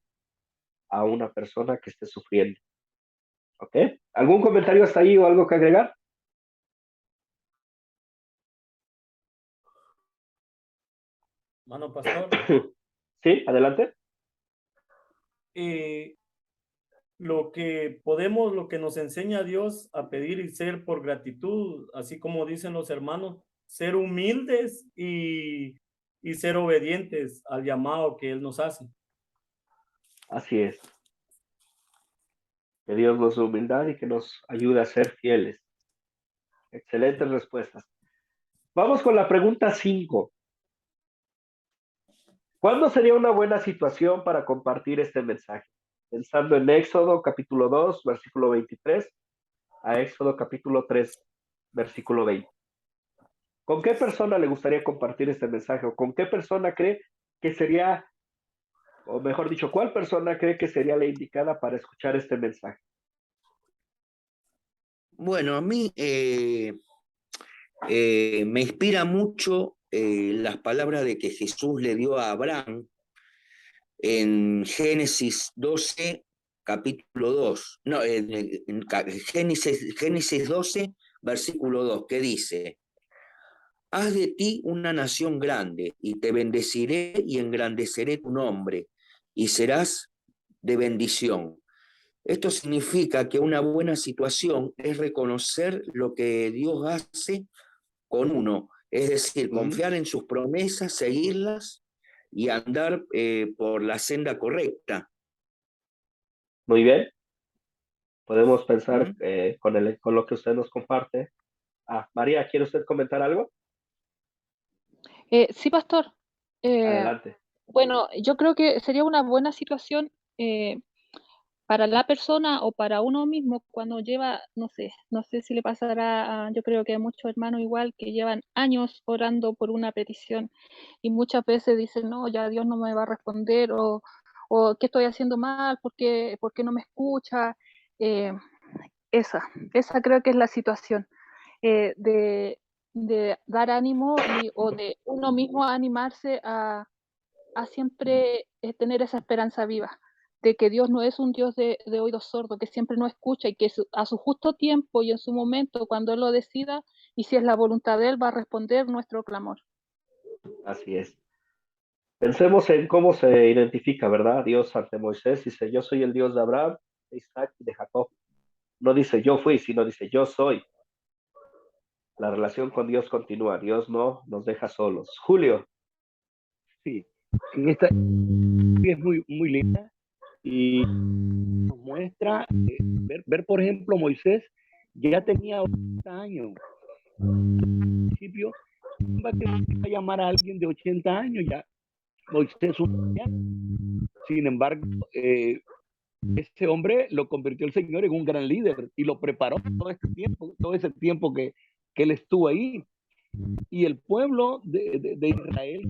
a una persona que esté sufriendo. ¿Ok? ¿Algún comentario hasta ahí o algo que agregar? Mano pastor. Sí, adelante. Lo que nos enseña Dios a pedir y ser por gratitud, así como dicen los hermanos, ser humildes y ser obedientes al llamado que Él nos hace. Así es. Que Dios nos dé humildad y que nos ayude a ser fieles. Excelentes respuestas. Vamos con la pregunta 5. ¿Cuándo sería una buena situación para compartir este mensaje? Pensando en Éxodo capítulo 2, versículo 23, a Éxodo capítulo 3, versículo 20. ¿Con qué persona le gustaría compartir este mensaje? ¿O con qué persona cree que sería, o mejor dicho, cuál persona cree que sería la indicada para escuchar este mensaje? Bueno, a mí me inspira mucho las palabras de que Jesús le dio a Abraham en Génesis 12, capítulo 2. No, en Génesis 12, versículo 2, que dice: haz de ti una nación grande, y te bendeciré y engrandeceré tu nombre, y serás de bendición. Esto significa que una buena situación es reconocer lo que Dios hace con uno, es decir, confiar en sus promesas, seguirlas y andar por la senda correcta. Muy bien. Podemos pensar con lo que usted nos comparte. María, ¿quiere usted comentar algo? Sí, pastor. Adelante. Bueno, yo creo que sería una buena situación para la persona o para uno mismo cuando lleva, no sé si le pasará, yo creo que hay muchos hermanos igual que llevan años orando por una petición y muchas veces dicen, no, ya Dios no me va a responder o ¿qué estoy haciendo mal? ¿Por qué no me escucha? Esa creo que es la situación de dar ánimo o de uno mismo animarse a siempre tener esa esperanza viva, de que Dios no es un Dios de oídos sordos, que siempre no escucha y que a su justo tiempo y en su momento, cuando Él lo decida, y si es la voluntad de Él, va a responder nuestro clamor. Así es. Pensemos en cómo se identifica, ¿verdad? Dios ante Moisés dice, yo soy el Dios de Abraham, de Isaac y de Jacob. No dice yo fui, sino dice yo soy. La relación con Dios continúa. Dios no nos deja solos. Julio. Sí, en esta es muy linda y nos muestra ver, por ejemplo, Moisés ya tenía 80 años. Al principio, va a llamar a alguien de 80 años ya. Moisés un anciano. Sin embargo, ese hombre lo convirtió el Señor en un gran líder y lo preparó todo ese tiempo que él estuvo ahí. Y el pueblo de Israel,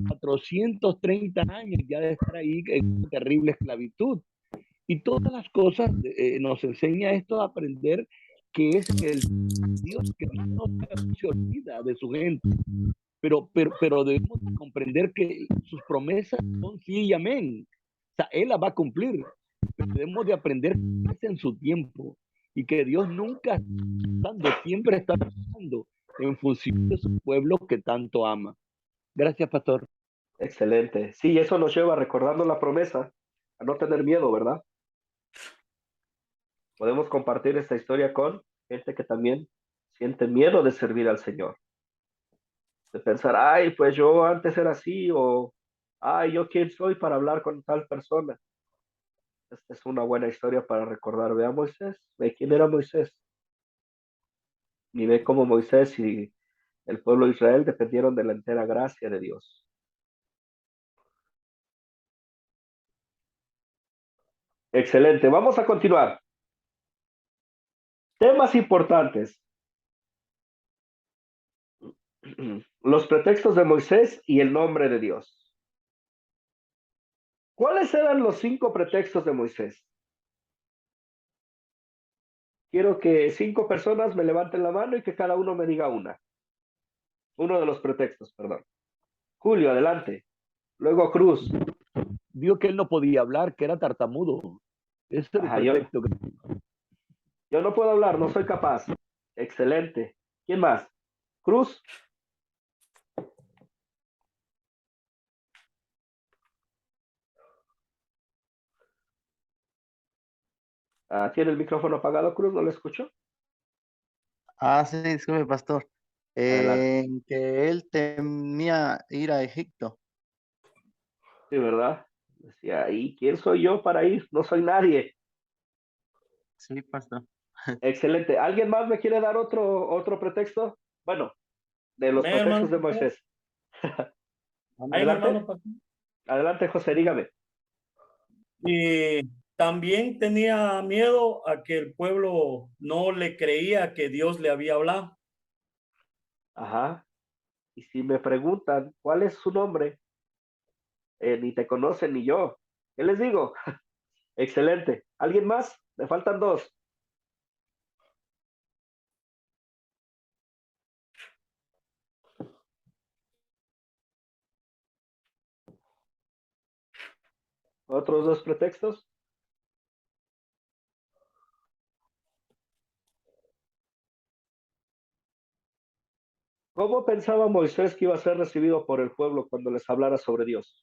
430 años ya de estar ahí en terrible esclavitud. Y todas las cosas nos enseña esto a aprender que es el Dios que no se olvida de su gente. Pero debemos comprender que sus promesas son sí y amén. O sea, Él las va a cumplir. Pero debemos de aprender que es en su tiempo y que Dios nunca siempre está pasando en función de su pueblo que tanto ama. Gracias, pastor. Excelente. Sí, eso nos lleva recordando la promesa, a no tener miedo, ¿verdad? Podemos compartir esta historia con gente que también siente miedo de servir al Señor. De pensar, ay, pues yo antes era así, o ay, yo quién soy para hablar con tal persona. Esta es una buena historia para recordar. Ve a Moisés, ve quién era Moisés. Y ve cómo Moisés y el pueblo de Israel dependieron de la entera gracia de Dios. Excelente, vamos a continuar. Temas importantes. Los pretextos de Moisés y el nombre de Dios. ¿Cuáles eran los 5 pretextos de Moisés? Quiero que 5 personas me levanten la mano y que cada uno me diga una. Uno de los pretextos, perdón. Julio, adelante. Luego Cruz. Vio que él no podía hablar, que era tartamudo. Ese es el pretexto. Yo no puedo hablar, no soy capaz. Excelente. ¿Quién más? Cruz. ¿Tiene el micrófono apagado, Cruz? ¿No lo escucho? Sí, disculpe, pastor. Adelante. Que él temía ir a Egipto. Sí, ¿verdad? Decía, ¿y quién soy yo para ir? No soy nadie. Sí, pastor. Excelente. ¿Alguien más me quiere dar otro pretexto? Bueno, de los Amén, hermano. pretextos de Moisés. Amén, hermano. Adelante. Adelante, José, dígame. Y también tenía miedo a que el pueblo no le creía que Dios le había hablado. Ajá. Y si me preguntan cuál es su nombre, ni te conocen ni yo. ¿Qué les digo? Excelente. ¿Alguien más? Me faltan dos. ¿Otros dos pretextos? ¿Cómo pensaba Moisés que iba a ser recibido por el pueblo cuando les hablara sobre Dios?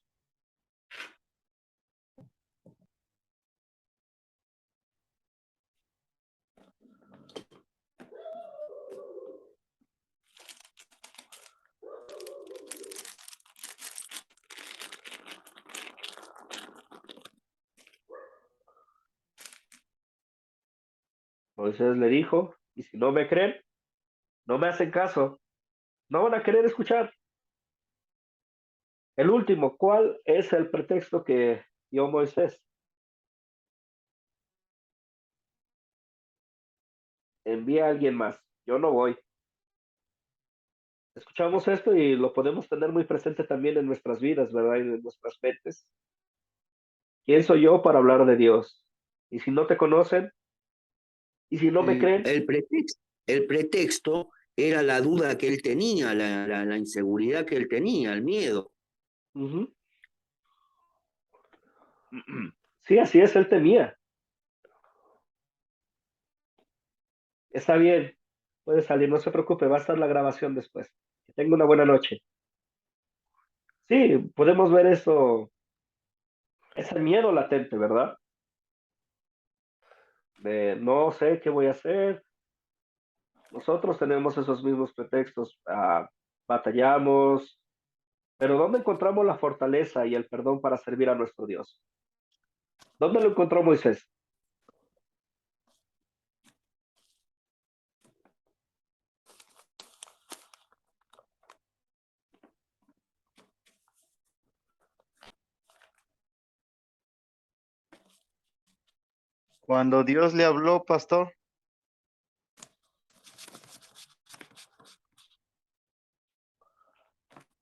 Moisés le dijo, y si no me creen, no me hacen caso, no van a querer escuchar. El último, ¿cuál es el pretexto que dio Moisés? Envía a alguien más, yo no voy. Escuchamos esto y lo podemos tener muy presente también en nuestras vidas, ¿verdad? Y en nuestras mentes. ¿Quién soy yo para hablar de Dios? Y si no te conocen, y si no me creen, El pretexto era la duda que él tenía, la inseguridad que él tenía, el miedo. ujú. Sí, así es, él temía. Está bien, puede salir, no se preocupe, va a estar la grabación después. Que tenga una buena noche. Sí, podemos ver eso, ese miedo latente, ¿verdad? De no sé qué voy a hacer. Nosotros tenemos esos mismos pretextos, batallamos, pero ¿dónde encontramos la fortaleza y el perdón para servir a nuestro Dios? ¿Dónde lo encontró Moisés? Cuando Dios le habló, pastor,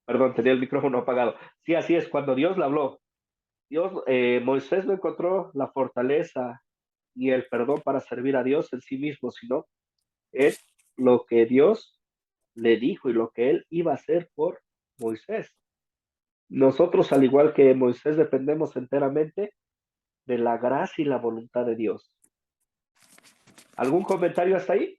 Perdón, tenía el micrófono apagado. Sí, así es, cuando Dios le habló. Moisés no encontró la fortaleza y el perdón para servir a Dios en sí mismo, sino en lo que Dios le dijo y lo que él iba a hacer por Moisés. Nosotros, al igual que Moisés, dependemos enteramente de la gracia y la voluntad de Dios. ¿Algún comentario hasta ahí?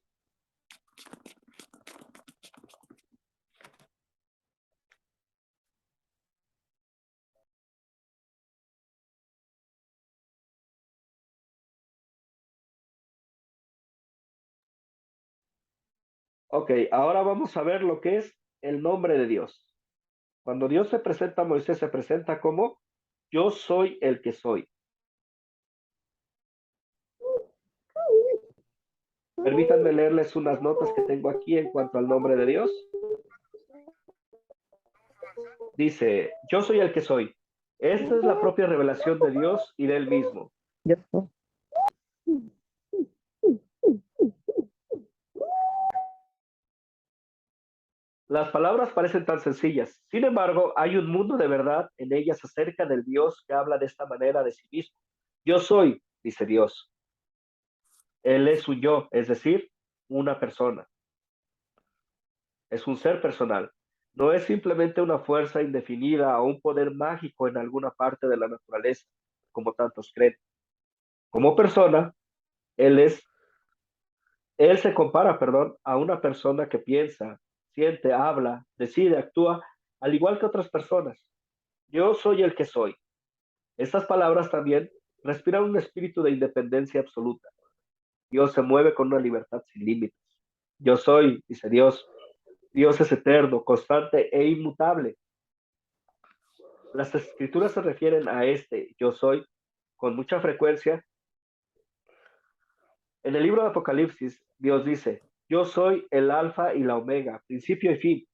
Ok, ahora vamos a ver lo que es el nombre de Dios. Cuando Dios se presenta a Moisés, se presenta como yo soy el que soy. Permítanme leerles unas notas que tengo aquí en cuanto al nombre de Dios. Dice, yo soy el que soy. Esta es la propia revelación de Dios y de él mismo. Las palabras parecen tan sencillas. Sin embargo, hay un mundo de verdad en ellas acerca del Dios que habla de esta manera de sí mismo. Yo soy, dice Dios. Él es un yo, es decir, una persona. Es un ser personal. No es simplemente una fuerza indefinida o un poder mágico en alguna parte de la naturaleza, como tantos creen. Como persona, él es, él se compara, perdón, a una persona que piensa, siente, habla, decide, actúa, al igual que otras personas. Yo soy el que soy. Estas palabras también respiran un espíritu de independencia absoluta. Dios se mueve con una libertad sin límites. Yo soy, dice Dios. Dios es eterno, constante e inmutable. Las escrituras se refieren a este yo soy con mucha frecuencia En el libro de Apocalipsis, Dios dice, yo soy el alfa y la omega, principio y fin,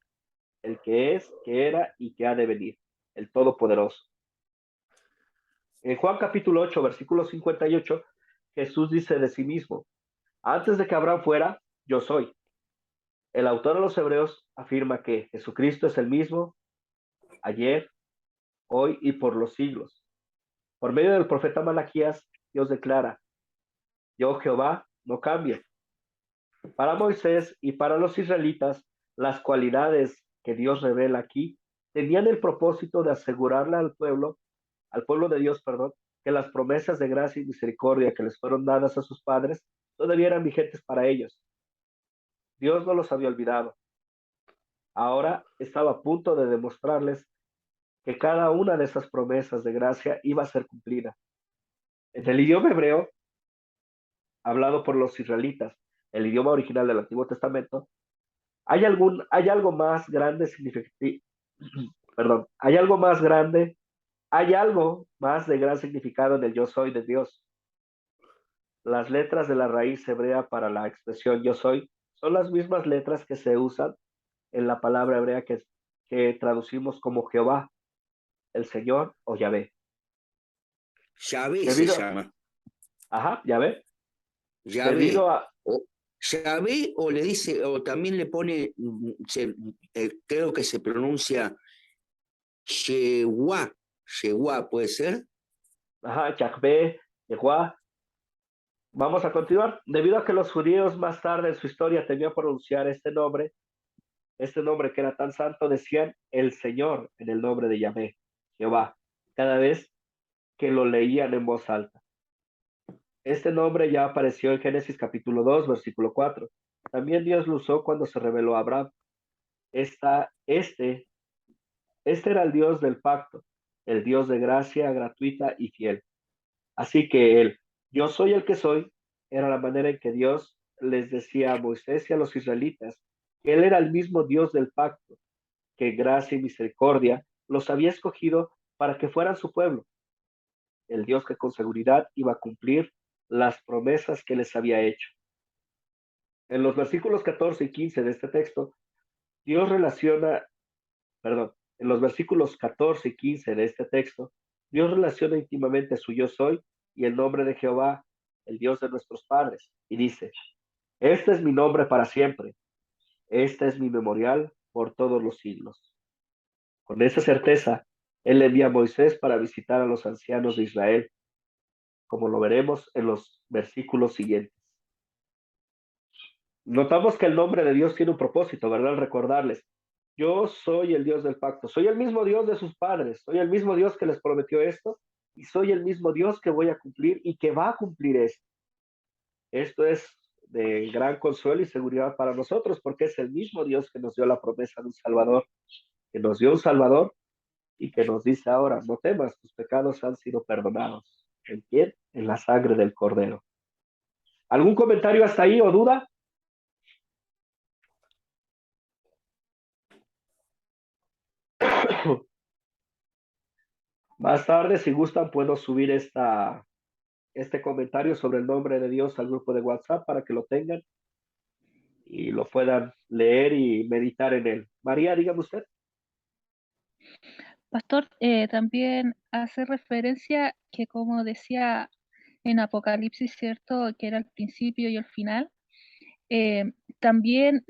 el que es, que era y que ha de venir, el Todopoderoso. En Juan capítulo 8, versículo 58, Jesús dice de sí mismo, antes de que Abraham fuera, yo soy. El autor de los Hebreos afirma que Jesucristo es el mismo ayer, hoy y por los siglos. Por medio del profeta Malaquías, Dios declara, yo Jehová no cambio. Para Moisés y para los israelitas, las cualidades que Dios revela aquí tenían el propósito de asegurarle al pueblo de Dios, perdón, que las promesas de gracia y misericordia que les fueron dadas a sus padres todavía eran vigentes para ellos. Dios no los había olvidado. Ahora estaba a punto de demostrarles que cada una de esas promesas de gracia iba a ser cumplida. En el idioma hebreo, hablado por los israelitas, el idioma original del Antiguo Testamento, hay algo más grande perdón, hay algo más de gran significado en el yo soy de Dios. Las letras de la raíz hebrea para la expresión yo soy son las mismas letras que se usan en la palabra hebrea que traducimos como Jehová, el Señor o Yahvé. Yahvé se llama. Ajá, Yahvé. Yahvé. Debido a... Yahvé, o le dice, o también le pone, creo que se pronuncia Yehuá. Yehuá, ¿puede ser? Ajá, Yahvé, Yehuá. Vamos a continuar. Debido a que los judíos más tarde en su historia temían pronunciar este nombre que era tan santo, decían el Señor en el nombre de Yahvé, Jehová, cada vez que lo leían en voz alta. Este nombre ya apareció en Génesis capítulo 2, versículo 4. También Dios lo usó cuando se reveló a Abraham. Este era el Dios del pacto, el Dios de gracia gratuita y fiel. Así que él, yo soy el que soy, era la manera en que Dios les decía a Moisés y a los israelitas que él era el mismo Dios del pacto, que gracia y misericordia los había escogido para que fueran su pueblo. El Dios que con seguridad iba a cumplir las promesas que les había hecho. En los versículos 14 y 15 de este texto, Dios relaciona, perdón, en los versículos 14 y 15 de este texto, Dios relaciona íntimamente su yo soy y el nombre de Jehová, el Dios de nuestros padres, y dice, este es mi nombre para siempre, este es mi memorial por todos los siglos. Con esa certeza, Él envía a Moisés para visitar a los ancianos de Israel, como lo veremos en los versículos siguientes. Notamos que el nombre de Dios tiene un propósito, ¿verdad? Recordarles, yo soy el Dios del pacto, soy el mismo Dios de sus padres, soy el mismo Dios que les prometió esto, y soy el mismo Dios que voy a cumplir y que va a cumplir esto. Esto es de gran consuelo y seguridad para nosotros, porque es el mismo Dios que nos dio la promesa de un Salvador, que nos dio un Salvador y que nos dice ahora, no temas, tus pecados han sido perdonados. ¿En quién? En la sangre del Cordero. ¿Algún comentario hasta ahí o duda? Más tarde, si gustan, puedo subir este comentario sobre el nombre de Dios al grupo de WhatsApp para que lo tengan y lo puedan leer y meditar en él. María, dígame usted. Pastor, también hace referencia que, como decía en Apocalipsis, ¿cierto? Que era el principio y el final. También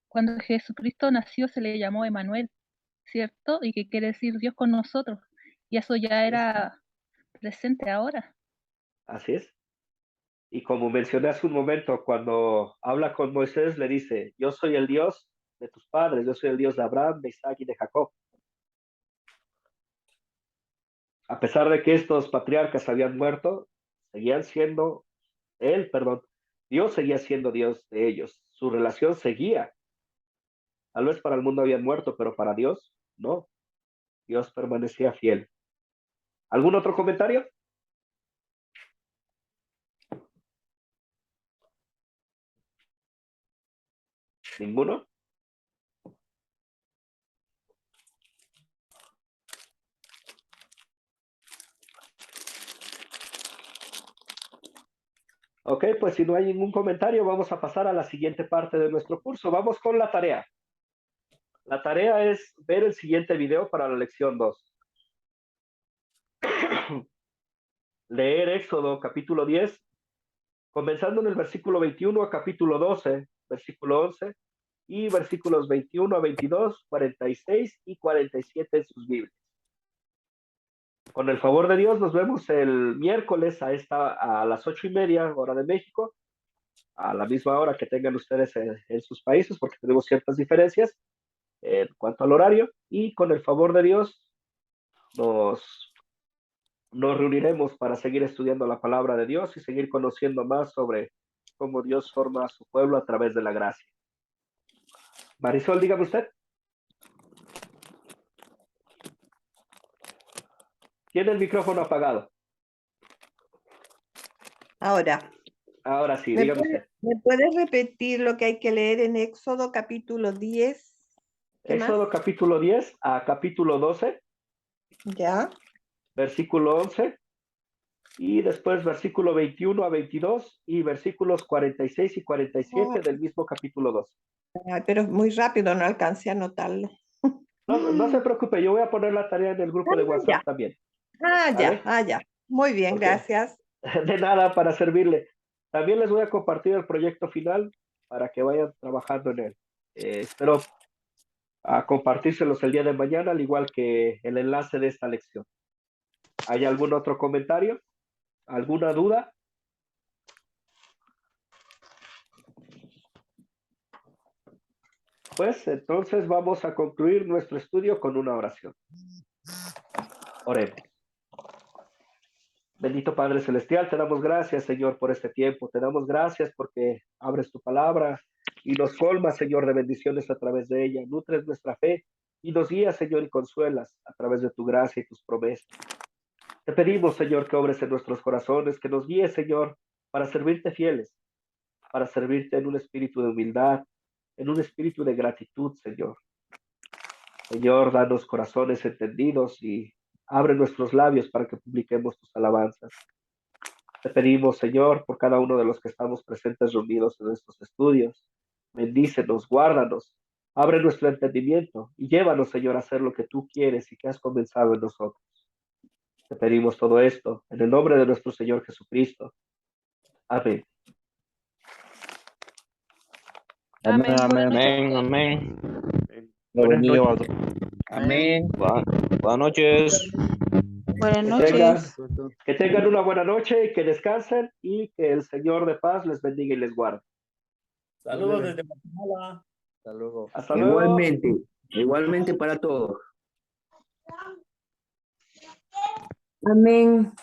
cuando Jesucristo nació se le llamó Emanuel, ¿cierto? Y que quiere decir Dios con nosotros. Y eso ya era presente ahora. Así es. Y como mencioné hace un momento, cuando habla con Moisés, le dice, yo soy el Dios de tus padres, yo soy el Dios de Abraham, de Isaac y de Jacob. A pesar de que estos patriarcas habían muerto, seguían siendo, Dios seguía siendo Dios de ellos. Su relación seguía. Tal vez para el mundo habían muerto, pero para Dios, no. Dios permanecía fiel. ¿Algún otro comentario? ¿Ninguno? Ok, pues si no hay ningún comentario, vamos a pasar a la siguiente parte de nuestro curso. Vamos con la tarea. La tarea es ver el siguiente video para la lección 2. Leer Éxodo capítulo 10, comenzando en el versículo 21 a capítulo 12, versículo 11, y versículos 21 a 22, 46 y 47 en sus Biblias. Con el favor de Dios, nos vemos el miércoles a las 8:30, hora de México, a la misma hora que tengan ustedes en sus países, porque tenemos ciertas diferencias en cuanto al horario, y con el favor de Dios nos reuniremos para seguir estudiando la palabra de Dios y seguir conociendo más sobre cómo Dios forma a su pueblo a través de la gracia. Marisol, dígame usted. Tiene el micrófono apagado. Ahora sí, dígame usted. ¿Me puedes repetir lo que hay que leer en Éxodo capítulo 10? Éxodo capítulo 10 a capítulo 12. Ya. Versículo 11. Y después versículo 21 a 22 y versículos 46 y 47 del mismo capítulo 2. Pero muy rápido, no alcancé a anotarlo. No se preocupe, yo voy a poner la tarea en el grupo de WhatsApp también. Ya. Muy bien, gracias. De nada, para servirle. También les voy a compartir el proyecto final para que vayan trabajando en él. Espero compartírselos el día de mañana, al igual que el enlace de esta lección. ¿Hay algún otro comentario? ¿Alguna duda? Pues entonces vamos a concluir nuestro estudio con una oración. Oremos. Bendito Padre Celestial, te damos gracias, Señor, por este tiempo. Te damos gracias porque abres tu palabra y nos colmas, Señor, de bendiciones a través de ella. Nutres nuestra fe y nos guías, Señor, y consuelas a través de tu gracia y tus promesas. Te pedimos, Señor, que obres en nuestros corazones, que nos guíes, Señor, para servirte fieles, para servirte en un espíritu de humildad, en un espíritu de gratitud, Señor. Señor, danos corazones entendidos y abre nuestros labios para que publiquemos tus alabanzas. Te pedimos, Señor, por cada uno de los que estamos presentes reunidos en estos estudios. Bendícenos, guárdanos, abre nuestro entendimiento y llévanos, Señor, a hacer lo que tú quieres y que has comenzado en nosotros. Te pedimos todo esto en el nombre de nuestro Señor Jesucristo. Amén. Amén. Amén. Amén. Buenas noches. Buenas noches. Que tengan una buena noche y que descansen y que el Señor de paz les bendiga y les guarde. Saludos desde Guatemala. Hasta luego. Hasta luego. Igualmente para todos. Amén.